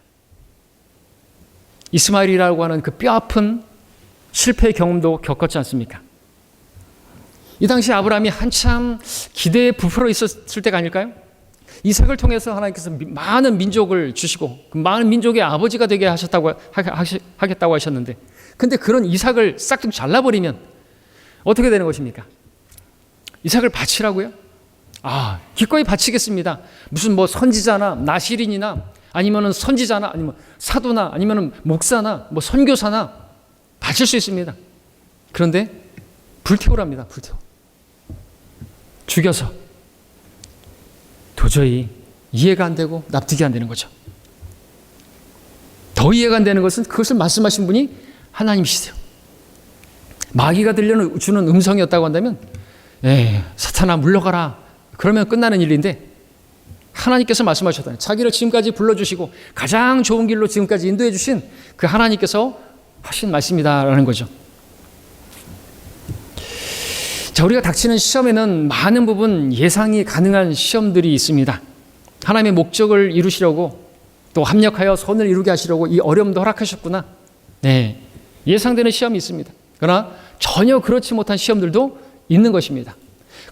이스마엘이라고 하는 그 뼈아픈 실패의 경험도 겪었지 않습니까? 이 당시 아브라함이 한참 기대에 부풀어 있었을 때가 아닐까요? 이삭을 통해서 하나님께서 많은 민족을 주시고 그 많은 민족의 아버지가 되게 하겠다고 하셨는데, 근데 그런 이삭을 싹둑 잘라버리면 어떻게 되는 것입니까? 이삭을 바치라고요? 기꺼이 바치겠습니다. 무슨 뭐 선지자나 나시린이나 아니면은 선지자나 아니면 사도나 아니면은 목사나 뭐 선교사나 바칠 수 있습니다. 그런데 불태우랍니다. 불태워. 죽여서. 도저히 이해가 안 되고 납득이 안 되는 거죠. 더 이해가 안 되는 것은 그것을 말씀하신 분이 하나님이시세요. 마귀가 들려주는 음성이었다고 한다면 사탄아 물러가라, 그러면 끝나는 일인데, 하나님께서 말씀하셨다니, 자기를 지금까지 불러주시고 가장 좋은 길로 지금까지 인도해 주신 그 하나님께서 하신 말씀이다라는 거죠. 자, 우리가 닥치는 시험에는 많은 부분 예상이 가능한 시험들이 있습니다. 하나님의 목적을 이루시려고, 또 합력하여 선을 이루게 하시려고 이 어려움도 허락하셨구나. 예상되는 시험이 있습니다. 그러나 전혀 그렇지 못한 시험들도 있는 것입니다.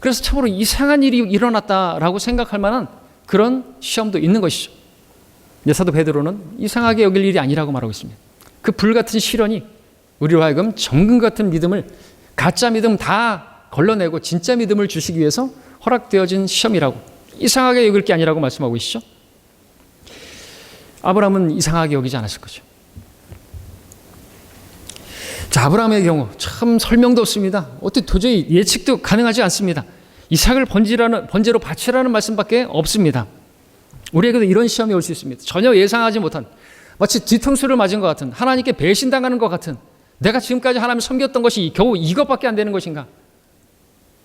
그래서 참으로 이상한 일이 일어났다라고 생각할 만한 그런 시험도 있는 것이죠. 사도 베드로는 이상하게 여길 일이 아니라고 말하고 있습니다. 그 불같은 시련이 우리로 하여금 정금 같은 믿음을, 가짜 믿음 다 걸러내고 진짜 믿음을 주시기 위해서 허락되어진 시험이라고, 이상하게 여길 게 아니라고 말씀하고 계시죠. 아브라함은 이상하게 여기지 않았을 거죠. 자, 아브라함의 경우 참 설명도 없습니다. 어떻게 도저히 예측도 가능하지 않습니다. 이삭을 번제로 바치라는 말씀밖에 없습니다. 우리에게도 이런 시험이 올 수 있습니다. 전혀 예상하지 못한, 마치 뒤통수를 맞은 것 같은, 하나님께 배신당하는 것 같은, 내가 지금까지 하나님을 섬겼던 것이 겨우 이것밖에 안 되는 것인가?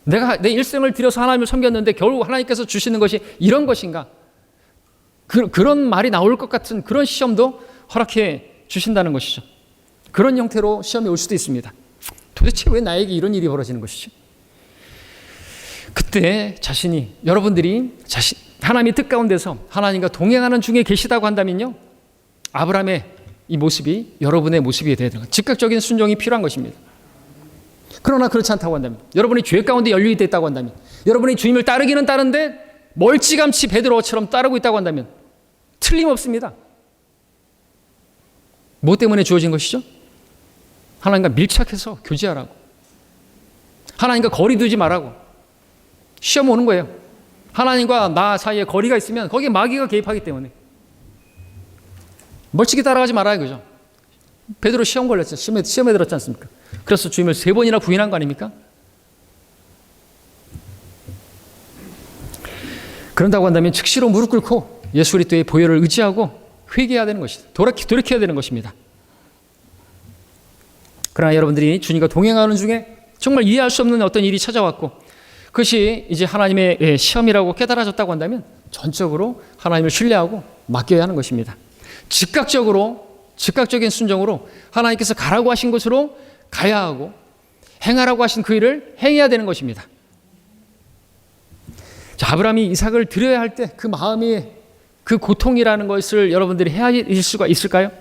내가 내 일생을 들여서 하나님을 섬겼는데 겨우 하나님께서 주시는 것이 이런 것인가? 그런 말이 나올 것 같은 그런 시험도 허락해 주신다는 것이죠. 그런 형태로 시험이 올 수도 있습니다. 도대체 왜 나에게 이런 일이 벌어지는 것이죠? 그때 여러분들이 하나님의 뜻 가운데서 하나님과 동행하는 중에 계시다고 한다면요, 아브라함의 이 모습이 여러분의 모습이 되어야 되는, 즉각적인 순종이 필요한 것입니다. 그러나 그렇지 않다고 한다면, 여러분이 죄 가운데 연륜이 됐다고 한다면, 여러분이 주님을 따르기는 따르는데 멀찌감치 베드로처럼 따르고 있다고 한다면 틀림없습니다. 뭐 때문에 주어진 것이죠? 하나님과 밀착해서 교제하라고, 하나님과 거리 두지 말라고. 시험 오는 거예요. 하나님과 나 사이에 거리가 있으면 거기에 마귀가 개입하기 때문에 멀찍이 따라가지 말아요, 그죠? 베드로 시험 걸렸죠. 시험에 들었지 않습니까? 그래서 주님을 3번이나 부인한 거 아닙니까? 그런다고 한다면 즉시로 무릎 꿇고 예수 그리스도의 보혈을 의지하고 회개해야 되는 것이다. 돌이켜야 되는 것입니다. 그러나 여러분들이 주님과 동행하는 중에 정말 이해할 수 없는 어떤 일이 찾아왔고, 그것이 이제 하나님의 시험이라고 깨달아졌다고 한다면 전적으로 하나님을 신뢰하고 맡겨야 하는 것입니다. 즉각적인 순종으로 하나님께서 가라고 하신 곳으로 가야 하고, 행하라고 하신 그 일을 행해야 되는 것입니다. 자, 아브라함이 이삭을 드려야 할 때 그 마음이, 그 고통이라는 것을 여러분들이 헤아릴 수가 있을까요?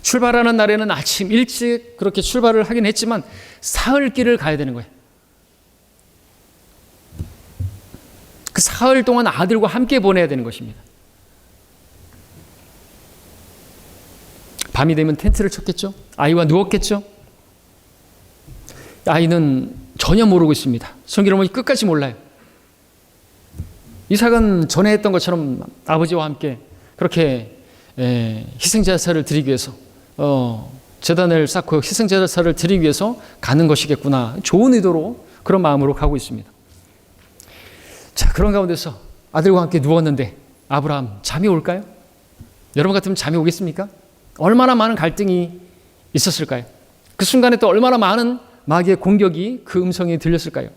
출발하는 날에는 아침 일찍 그렇게 출발을 하긴 했지만 사흘길을 가야 되는 거예요. 그 사흘 동안 아들과 함께 보내야 되는 것입니다. 밤이 되면 텐트를 쳤겠죠. 아이와 누웠겠죠. 아이는 전혀 모르고 있습니다. 성경을 보니 끝까지 몰라요. 이삭은 전에 했던 것처럼 아버지와 함께 그렇게 희생제사를 드리기 위해서 제단을 쌓고 희생제사를 드리기 위해서 가는 것이겠구나, 좋은 의도로 그런 마음으로 가고 있습니다. 자, 그런 가운데서 아들과 함께 누웠는데 아브라함 잠이 올까요? 여러분 같으면 잠이 오겠습니까? 얼마나 많은 갈등이 있었을까요? 그 순간에 또 얼마나 많은 마귀의 공격이, 그 음성이 들렸을까요?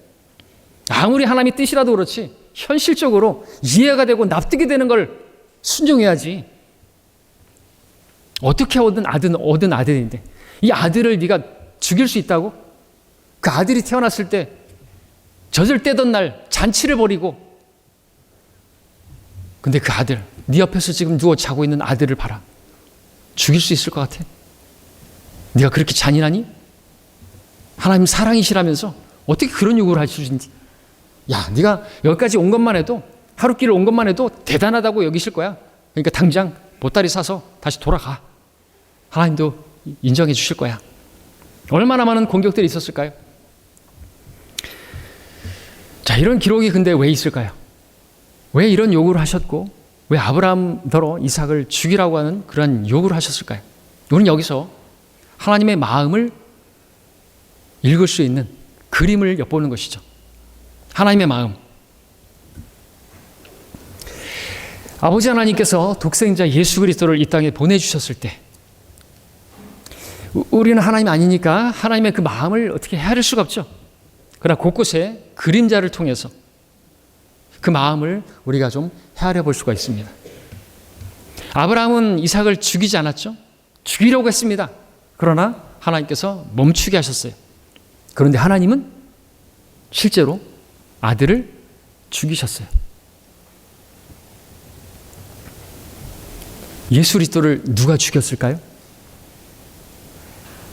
아무리 하나님의 뜻이라도 그렇지 현실적으로 이해가 되고 납득이 되는 걸 순종해야지. 어떻게 얻은 아들인데 이 아들을 네가 죽일 수 있다고? 그 아들이 태어났을 때 젖을 떼던 날 잔치를 벌이고, 근데 그 아들, 네 옆에서 지금 누워 자고 있는 아들을 봐라. 죽일 수 있을 것 같아? 네가 그렇게 잔인하니? 하나님 사랑이시라면서 어떻게 그런 요구를 할 수 있는지. 야, 네가 여기까지 온 것만 해도, 하루길을 온 것만 해도 대단하다고 여기실 거야. 그러니까 당장 보따리 싸서 다시 돌아가. 하나님도 인정해 주실 거야. 얼마나 많은 공격들이 있었을까요? 자, 이런 기록이 근데 왜 있을까요? 왜 이런 요구를 하셨고, 왜 아브라함더러 이삭을 죽이라고 하는 그런 요구를 하셨을까요? 우리는 여기서 하나님의 마음을 읽을 수 있는 그림을 엿보는 것이죠. 하나님의 마음. 아버지 하나님께서 독생자 예수 그리스도를 이 땅에 보내주셨을 때, 우리는 하나님 아니니까 하나님의 그 마음을 어떻게 헤아릴 수가 없죠. 그러나 곳곳에 그림자를 통해서 그 마음을 우리가 좀 헤아려 볼 수가 있습니다. 아브라함은 이삭을 죽이지 않았죠. 죽이려고 했습니다. 그러나 하나님께서 멈추게 하셨어요. 그런데 하나님은 실제로 아들을 죽이셨어요. 예수 그리스도를 누가 죽였을까요?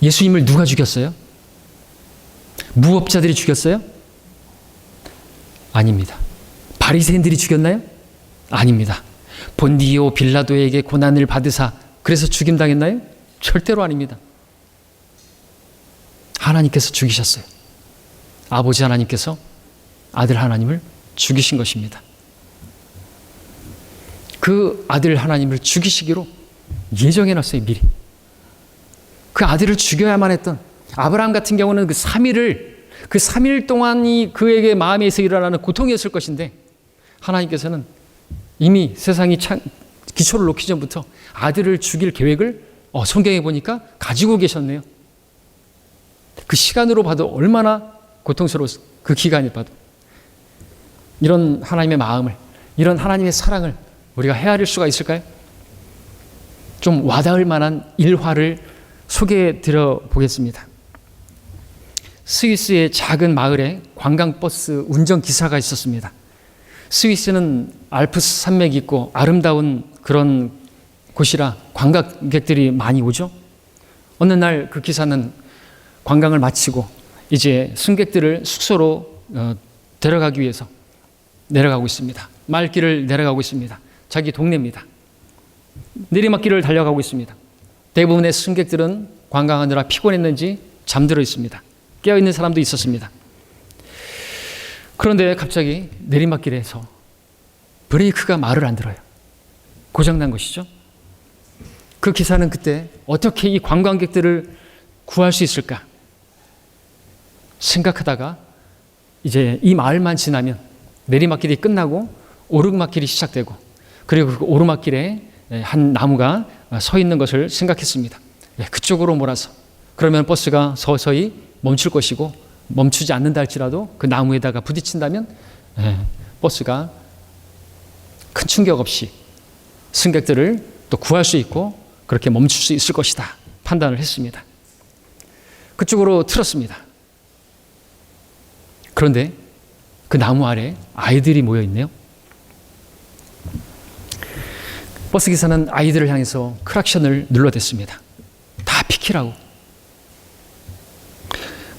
예수님을 누가 죽였어요? 무법자들이 죽였어요? 아닙니다. 바리새인들이 죽였나요? 아닙니다. 본디오 빌라도에게 고난을 받으사 그래서 죽임당했나요? 절대로 아닙니다. 하나님께서 죽이셨어요. 아버지 하나님께서 아들 하나님을 죽이신 것입니다. 그 아들 하나님을 죽이시기로 예정해놨어요, 미리. 그 아들을 죽여야만 했던 아브라함 같은 경우는 그 3일 동안이 그에게 마음에서 일어나는 고통이었을 것인데, 하나님께서는 이미 세상이 기초를 놓기 전부터 아들을 죽일 계획을 성경에 보니까 가지고 계셨네요. 그 시간으로 봐도 얼마나 고통스러웠어요. 그 기간을 봐도. 이런 하나님의 마음을, 이런 하나님의 사랑을 우리가 헤아릴 수가 있을까요? 좀 와닿을 만한 일화를 소개해 드려 보겠습니다. 스위스의 작은 마을에 관광버스 운전기사가 있었습니다. 스위스는 알프스 산맥이 있고 아름다운 그런 곳이라 관광객들이 많이 오죠. 어느 날 그 기사는 관광을 마치고 이제 승객들을 숙소로 데려가기 위해서 내려가고 있습니다. 마을길을 내려가고 있습니다. 자기 동네입니다. 내리막길을 달려가고 있습니다. 대부분의 승객들은 관광하느라 피곤했는지 잠들어 있습니다. 깨어있는 사람도 있었습니다. 그런데 갑자기 내리막길에서 브레이크가 말을 안 들어요. 고장난 것이죠. 그 기사는 그때 어떻게 이 관광객들을 구할 수 있을까 생각하다가 이제 이 마을만 지나면 내리막길이 끝나고 오르막길이 시작되고, 그리고 그 오르막길에 한 나무가 서 있는 것을 생각했습니다. 그쪽으로 몰아서 그러면 버스가 서서히 멈출 것이고, 멈추지 않는다 할지라도 그 나무에다가 부딪힌다면 버스가 큰 충격 없이 승객들을 또 구할 수 있고 그렇게 멈출 수 있을 것이다 판단을 했습니다. 그쪽으로 틀었습니다. 그런데 그 나무 아래 아이들이 모여 있네요. 버스 기사는 아이들을 향해서 크락션을 눌러댔습니다. 다 비키라고.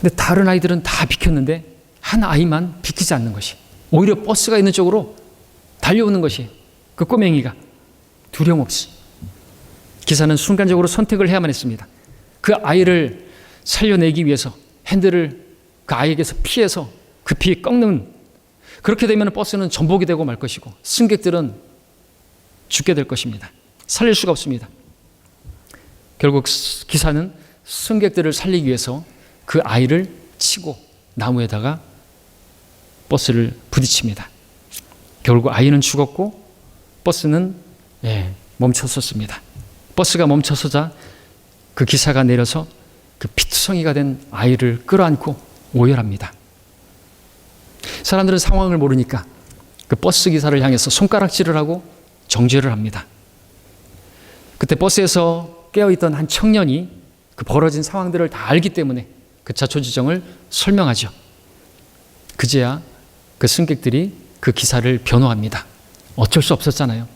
근데 다른 아이들은 다 비켰는데 한 아이만 비키지 않는 것이, 오히려 버스가 있는 쪽으로 달려오는 것이, 그 꼬맹이가 두려움없이. 기사는 순간적으로 선택을 해야만 했습니다. 그 아이를 살려내기 위해서 핸들을 그 아이에게서 피해서 급히 꺾는, 그렇게 되면 버스는 전복이 되고 말 것이고 승객들은 죽게 될 것입니다. 살릴 수가 없습니다. 결국 기사는 승객들을 살리기 위해서 그 아이를 치고 나무에다가 버스를 부딪힙니다. 결국 아이는 죽었고 버스는 멈췄었습니다. 버스가 멈춰서자 그 기사가 내려서 그 피투성이가 된 아이를 끌어안고 오열합니다. 사람들은 상황을 모르니까 그 버스 기사를 향해서 손가락질을 하고 정죄를 합니다. 그때 버스에서 깨어있던 한 청년이 그 벌어진 상황들을 다 알기 때문에 그 자초지정을 설명하죠. 그제야 그 승객들이 그 기사를 변호합니다. 어쩔 수 없었잖아요.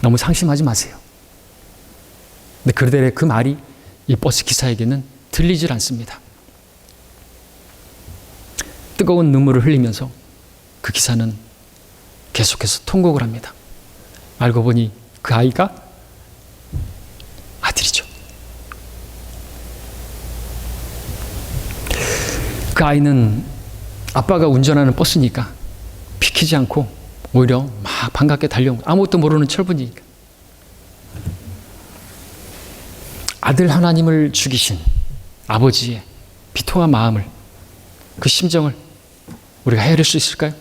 너무 상심하지 마세요. 근데 그들의 그 말이 이 버스 기사에게는 들리질 않습니다. 뜨거운 눈물을 흘리면서 그 기사는 계속해서 통곡을 합니다. 알고 보니 그 아이가 아들이죠. 그 아이는 아빠가 운전하는 버스니까 비키지 않고 오히려 막 반갑게 달려온 거예요. 아무것도 모르는 철분이니까. 아들 하나님을 죽이신 아버지의 비통한 마음을, 그 심정을 우리가 헤아릴 수 있을까요?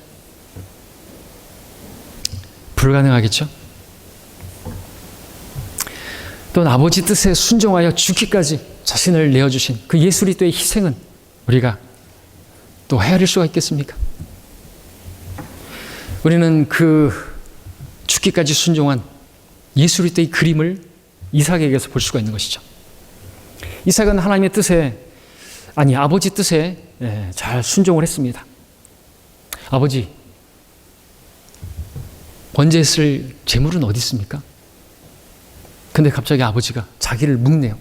불가능하겠죠? 또는 아버지 뜻에 순종하여 죽기까지 자신을 내어주신 그 예수 그리스도의 희생은 우리가 또 헤아릴 수가 있겠습니까? 우리는 그 죽기까지 순종한 예수 그리스도의 그림을 이삭에게서 볼 수가 있는 것이죠. 이삭은 하나님의 뜻에, 아니 아버지 뜻에 잘 순종을 했습니다. 아버지, 번제했을 재물은 어디 있습니까? 근데 갑자기 아버지가 자기를 묵네요.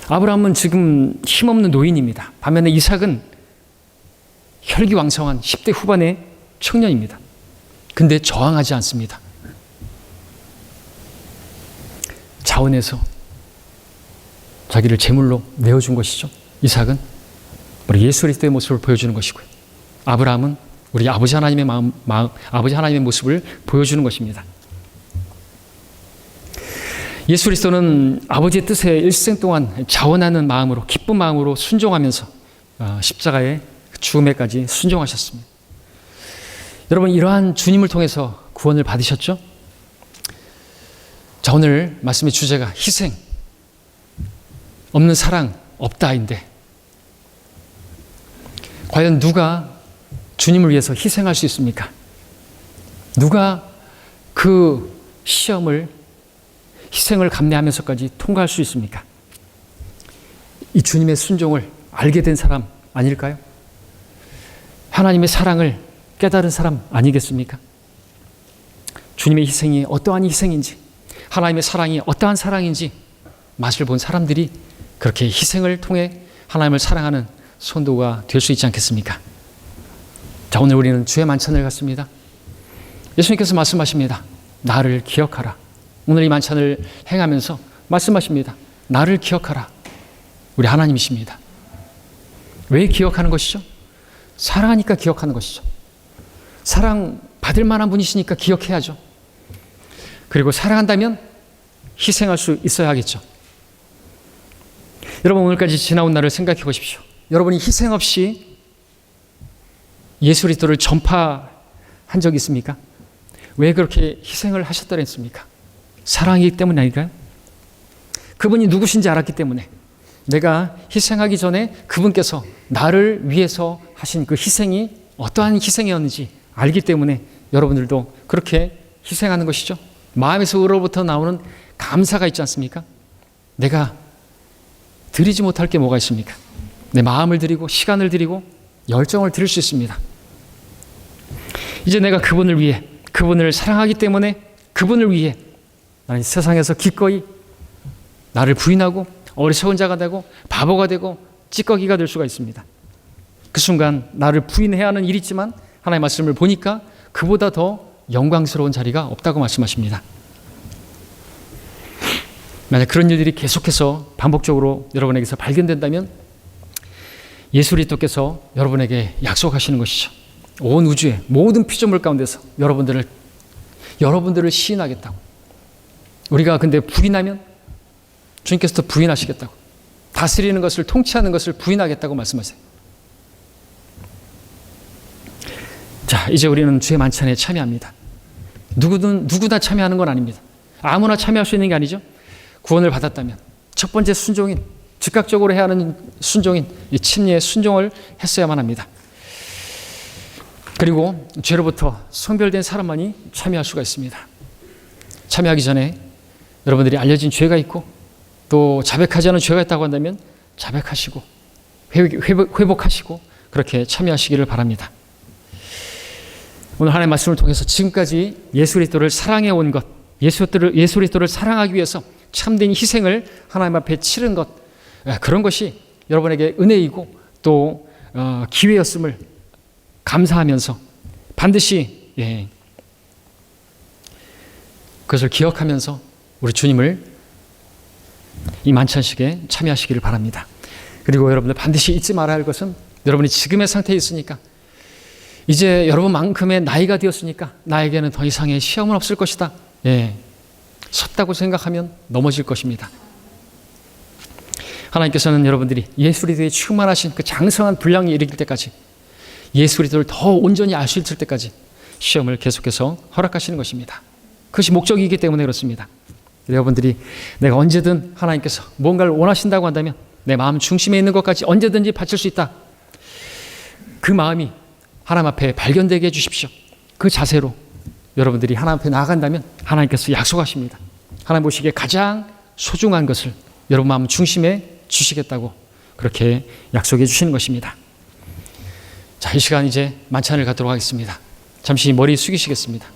아브라함은 지금 힘없는 노인입니다. 반면에 이삭은 혈기왕성한 10대 후반의 청년입니다. 근데 저항하지 않습니다. 자원해서 자기를 제물로 내어준 것이죠. 이삭은 우리 예수 그리스도의 모습을 보여주는 것이고요. 아브라함은 우리 아버지 하나님의 아버지 하나님의 모습을 보여주는 것입니다. 예수 그리스도는 아버지의 뜻에 일생 동안 자원하는 마음으로, 기쁜 마음으로 순종하면서 십자가의 죽음에까지 순종하셨습니다. 여러분, 이러한 주님을 통해서 구원을 받으셨죠? 자, 오늘 말씀의 주제가 희생, 없는 사랑 없다인데, 과연 누가 주님을 위해서 희생할 수 있습니까? 누가 그 시험을, 희생을 감내하면서까지 통과할 수 있습니까? 이 주님의 순종을 알게 된 사람 아닐까요? 하나님의 사랑을 깨달은 사람 아니겠습니까? 주님의 희생이 어떠한 희생인지, 하나님의 사랑이 어떠한 사랑인지 맛을 본 사람들이 그렇게 희생을 통해 하나님을 사랑하는 성도가 될 수 있지 않겠습니까? 자, 오늘 우리는 주의 만찬을 갖습니다. 예수님께서 말씀하십니다. 나를 기억하라. 오늘 이 만찬을 행하면서 말씀하십니다. 나를 기억하라. 우리 하나님이십니다. 왜 기억하는 것이죠? 사랑하니까 기억하는 것이죠. 사랑 받을 만한 분이시니까 기억해야죠. 그리고 사랑한다면 희생할 수 있어야 하겠죠. 여러분, 오늘까지 지나온 날을 생각해 보십시오. 여러분이 희생 없이 예수 그리스도를 전파한 적이 있습니까? 왜 그렇게 희생을 하셨다고 했습니까? 사랑이기 때문 아닐까요? 그분이 누구신지 알았기 때문에, 내가 희생하기 전에 그분께서 나를 위해서 하신 그 희생이 어떠한 희생이었는지 알기 때문에 여러분들도 그렇게 희생하는 것이죠. 마음에서 으로부터 나오는 감사가 있지 않습니까? 내가 드리지 못할 게 뭐가 있습니까? 내 마음을 드리고 시간을 드리고 열정을 드릴 수 있습니다. 이제 내가 그분을 위해, 그분을 사랑하기 때문에 그분을 위해 나는 세상에서 기꺼이 나를 부인하고 어리석은 자가 되고 바보가 되고 찌꺼기가 될 수가 있습니다. 그 순간 나를 부인해야 하는 일이 있지만 하나님의 말씀을 보니까 그보다 더 영광스러운 자리가 없다고 말씀하십니다. 만약 그런 일들이 계속해서 반복적으로 여러분에게서 발견된다면 예수 그리스도께서 여러분에게 약속하시는 것이죠. 온 우주의 모든 피조물 가운데서 여러분들을 시인하겠다고. 우리가 근데 부인하면 주님께서도 부인하시겠다고. 다스리는 것을, 통치하는 것을 부인하겠다고 말씀하세요. 자, 이제 우리는 주의 만찬에 참여합니다. 누구나 참여하는 건 아닙니다. 아무나 참여할 수 있는 게 아니죠. 구원을 받았다면 첫 번째 순종인, 즉각적으로 해야 하는 순종인 이 침례의 순종을 했어야만 합니다. 그리고 죄로부터 성별된 사람만이 참여할 수가 있습니다. 참여하기 전에 여러분들이 알려진 죄가 있고 또 자백하지 않은 죄가 있다고 한다면 자백하시고 회복하시고 그렇게 참여하시기를 바랍니다. 오늘 하나님의 말씀을 통해서 지금까지 예수 그리스도를 사랑해 온 것, 예수 그리스도를 사랑하기 위해서 참된 희생을 하나님 앞에 치른 것, 그런 것이 여러분에게 은혜이고 또 기회였음을 감사하면서 반드시 그것을 기억하면서 우리 주님을 이 만찬식에 참여하시기를 바랍니다. 그리고 여러분들 반드시 잊지 말아야 할 것은 여러분이 지금의 상태에 있으니까 이제 여러분만큼의 나이가 되었으니까 나에게는 더 이상의 시험은 없을 것이다. 섰다고 생각하면 넘어질 것입니다. 하나님께서는 여러분들이 예수 그리스도의 충만하신 그 장성한 분량이 이르길 때까지 예수 그리스도를 더 온전히 알 수 있을 때까지 시험을 계속해서 허락하시는 것입니다. 그것이 목적이기 때문에 그렇습니다. 여러분들이 내가 언제든 하나님께서 뭔가를 원하신다고 한다면 내 마음 중심에 있는 것까지 언제든지 바칠 수 있다. 그 마음이 하나님 앞에 발견되게 해주십시오. 그 자세로 여러분들이 하나님 앞에 나아간다면 하나님께서 약속하십니다. 하나님 보시기에 가장 소중한 것을 여러분 마음 중심에 주시겠다고 그렇게 약속해 주시는 것입니다. 자, 이 시간 이제 만찬을 갖도록 하겠습니다. 잠시 머리 숙이시겠습니다.